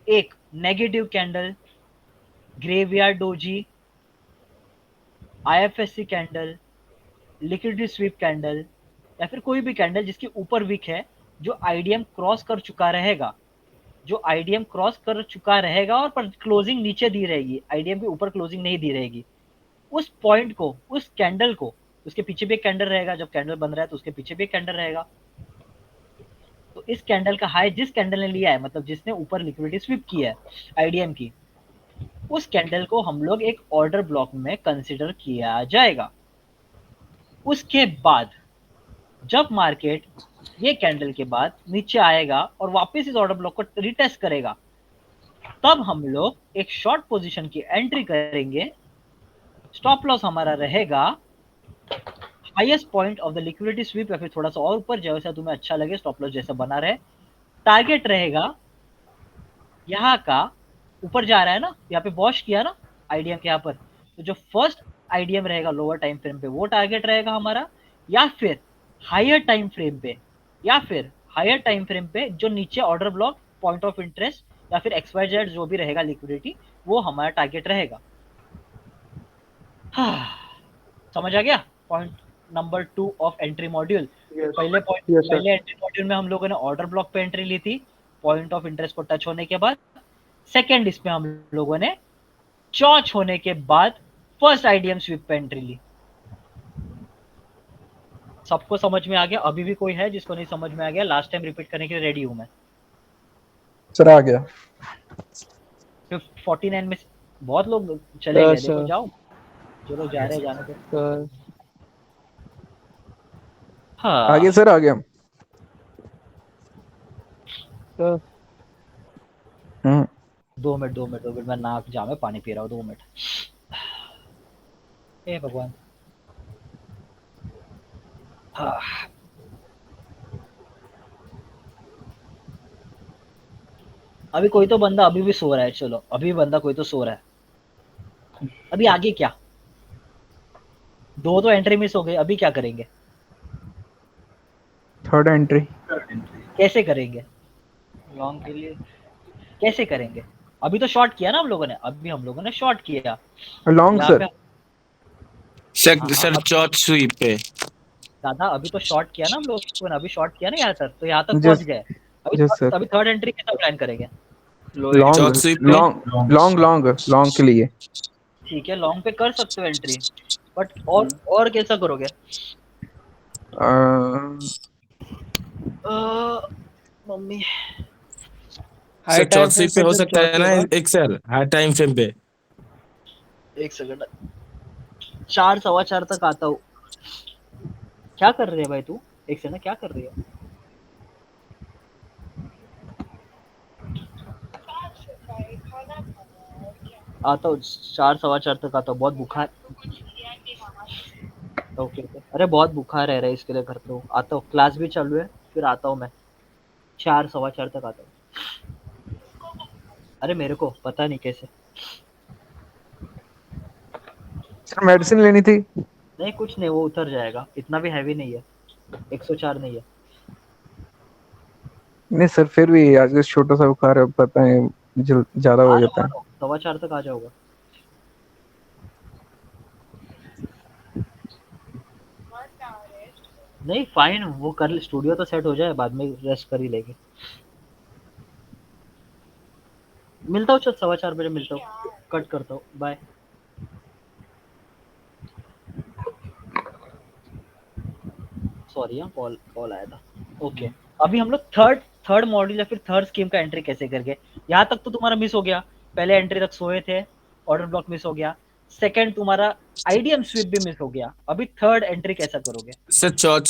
A: एक negative candle, graveyard doji, IFSC candle, liquidity SVEEP candle या फिर कोई भी कैंडल जिसके ऊपर विक है, जो आईडीएम क्रॉस कर चुका रहेगा, जो आईडीएम क्रॉस कर चुका रहेगा और पर क्लोजिंग नीचे दी रहेगी, आईडीएम के ऊपर क्लोजिंग नहीं दी रहेगी, उस पॉइंट को, उस कैंडल को, उसके पीछे भी एक कैंडल रहेगा, जब कैंडल बन रहा है तो उसके पीछे भी एक कैंडल रहेगा, तो इस कैंडल का हाई जिस कैंडल ने लिया है, मतलब जिसने ऊपर लिक्विडिटी स्वीप की है आईडीएम की, उस कैंडल को हम लोग एक ऑर्डर ब्लॉक में कंसिडर किया जाएगा। उसके बाद जब मार्केट ये कैंडल के बाद नीचे आएगा और वापस इस ऑर्डर ब्लॉक को रिटेस्ट करेगा, तब हम लोग एक शॉर्ट पोजीशन की एंट्री करेंगे। स्टॉप लॉस हमारा रहेगा highest point of the liquidity SVEEP या फिर थोड़ा सा और ऊपर, जैसा तुम्हें अच्छा लगे, स्टॉप लॉस जैसा बना रहे। टारगेट रहेगा यहाँ का, ऊपर जा रहा है ना, यहाँ पे वॉश किया ना आईडीएम के यहाँ पर, तो जो फर्स्ट आईडीएम रहेगा लोअर टाइम फ्रेम पे वो टारगेट रहेगा हमारा, या फिर हायर टाइम फ्रेम पे, या फिर हायर टाइम फ्रेम पे जो नीचे order block, point of interest या फिर XYZ जो भी रहेगा लिक्विडिटी, वो हमारा टारगेट रहेगा। समझ आ गया point number 2 of entry module. पहले एंट्री मॉड्यूल में हम लोगों ने ऑर्डर ब्लॉक पे एंट्री ली थी पॉइंट ऑफ इंटरेस्ट को टच होने के बाद। सेकेंड इसमें हम लोगों ने चॉच होने के बाद फर्स्ट आईडीएम स्वीप पे एंट्री ली। सबको समझ में आ गया? अभी भी कोई है जिसको नहीं समझ में आ गया? लास्ट टाइम रिपीट करने के लिए रेडी हूं मैं।
C: सर आ गया।
A: 49 में बहुत लोग चले गए, देखो जाओ जो लोग जा रहे हैं जाने दो। हाँ
C: आ गया सर, आ गया। हम्म
A: 2 मिनट मैं नाक जाम में पानी पी रहा हूँ, 2 मिनट। हे भगवान। हाँ। अभी कोई तो बंदा अभी भी सो रहा है, चलो अभी बंदा कोई तो सो रहा है। अभी आगे क्या? 2 तो एंट्री मिस हो गई, अभी क्या करेंगे?
C: थर्ड एंट्री
A: कैसे करेंगे? लॉन्ग के लिए कैसे करेंगे? अभी तो शॉर्ट किया ना हम लोगों ने, अभी हम लोगों ने शॉर्ट किया
C: लॉन्ग सर।
H: सर चौथ स्वीप पे
A: दादा अभी तो शॉर्ट किया ना हम लोगों ने, अभी शॉर्ट किया ना यहाँ तक, तो यहाँ तक पहुंच गए। अभी थर्ड एंट्री कैसा प्लान करेंगे?
C: लॉन्ग के लिए
A: ठीक है, लॉन्ग पे कर सकते हो एंट्री, बट और कैसा करोगे? मम्मी
H: सर चौथ स्वीप पे हो सकता है ना एक सर हाई टाइम फ्रेम पे।
A: एक सेकंड, 4 सवा 4 तक आता हूँ। क्या कर रही है भाई तू? एक सेकंड, क्या कर रही है? आता हूँ 4 सवा 4 तक आता हूँ, बहुत बुखार। ओके अरे बहुत बुखार है इसके लिए करता हूँ, आता हूँ, क्लास भी चालू है, फिर आता हूँ मैं 4 सवा 4 तक आता हूँ। अरे मेरे को पता नहीं कैसे।
C: सर मेडिसिन लेनी थी।
A: नहीं कुछ नहीं, वो उतर जाएगा, इतना भी हैवी नहीं है, 104 नहीं है।
C: नहीं सर फिर भी आज छोटा सा बुखार है, पता है ज्यादा हो जाता है।
A: सवा 4 तक आ जाओगा। नहीं फाइन, वो कर, स्टूडियो तो सेट हो जाए, बाद में रेस्ट कर ही लेंगे। मिलता हूँ, चल 4:15 बजे मिलता हूँ, कट करता हूँ, बाय। सॉरी हाँ, कॉल आया था। ओके अभी हम लोग थर्ड मॉड्यूल या फिर थर्ड स्कीम का एंट्री कैसे करके, यहाँ तक तो तुम्हारा मिस हो गया, पहले एंट्री तक सोए थे, ऑर्डर ब्लॉक मिस हो गया, सेकंड तुम्हारा आईडीएम स्वीप भी मिस हो गया, अभी थर्ड एंट्री कैसा करोगे?
H: सर चौथ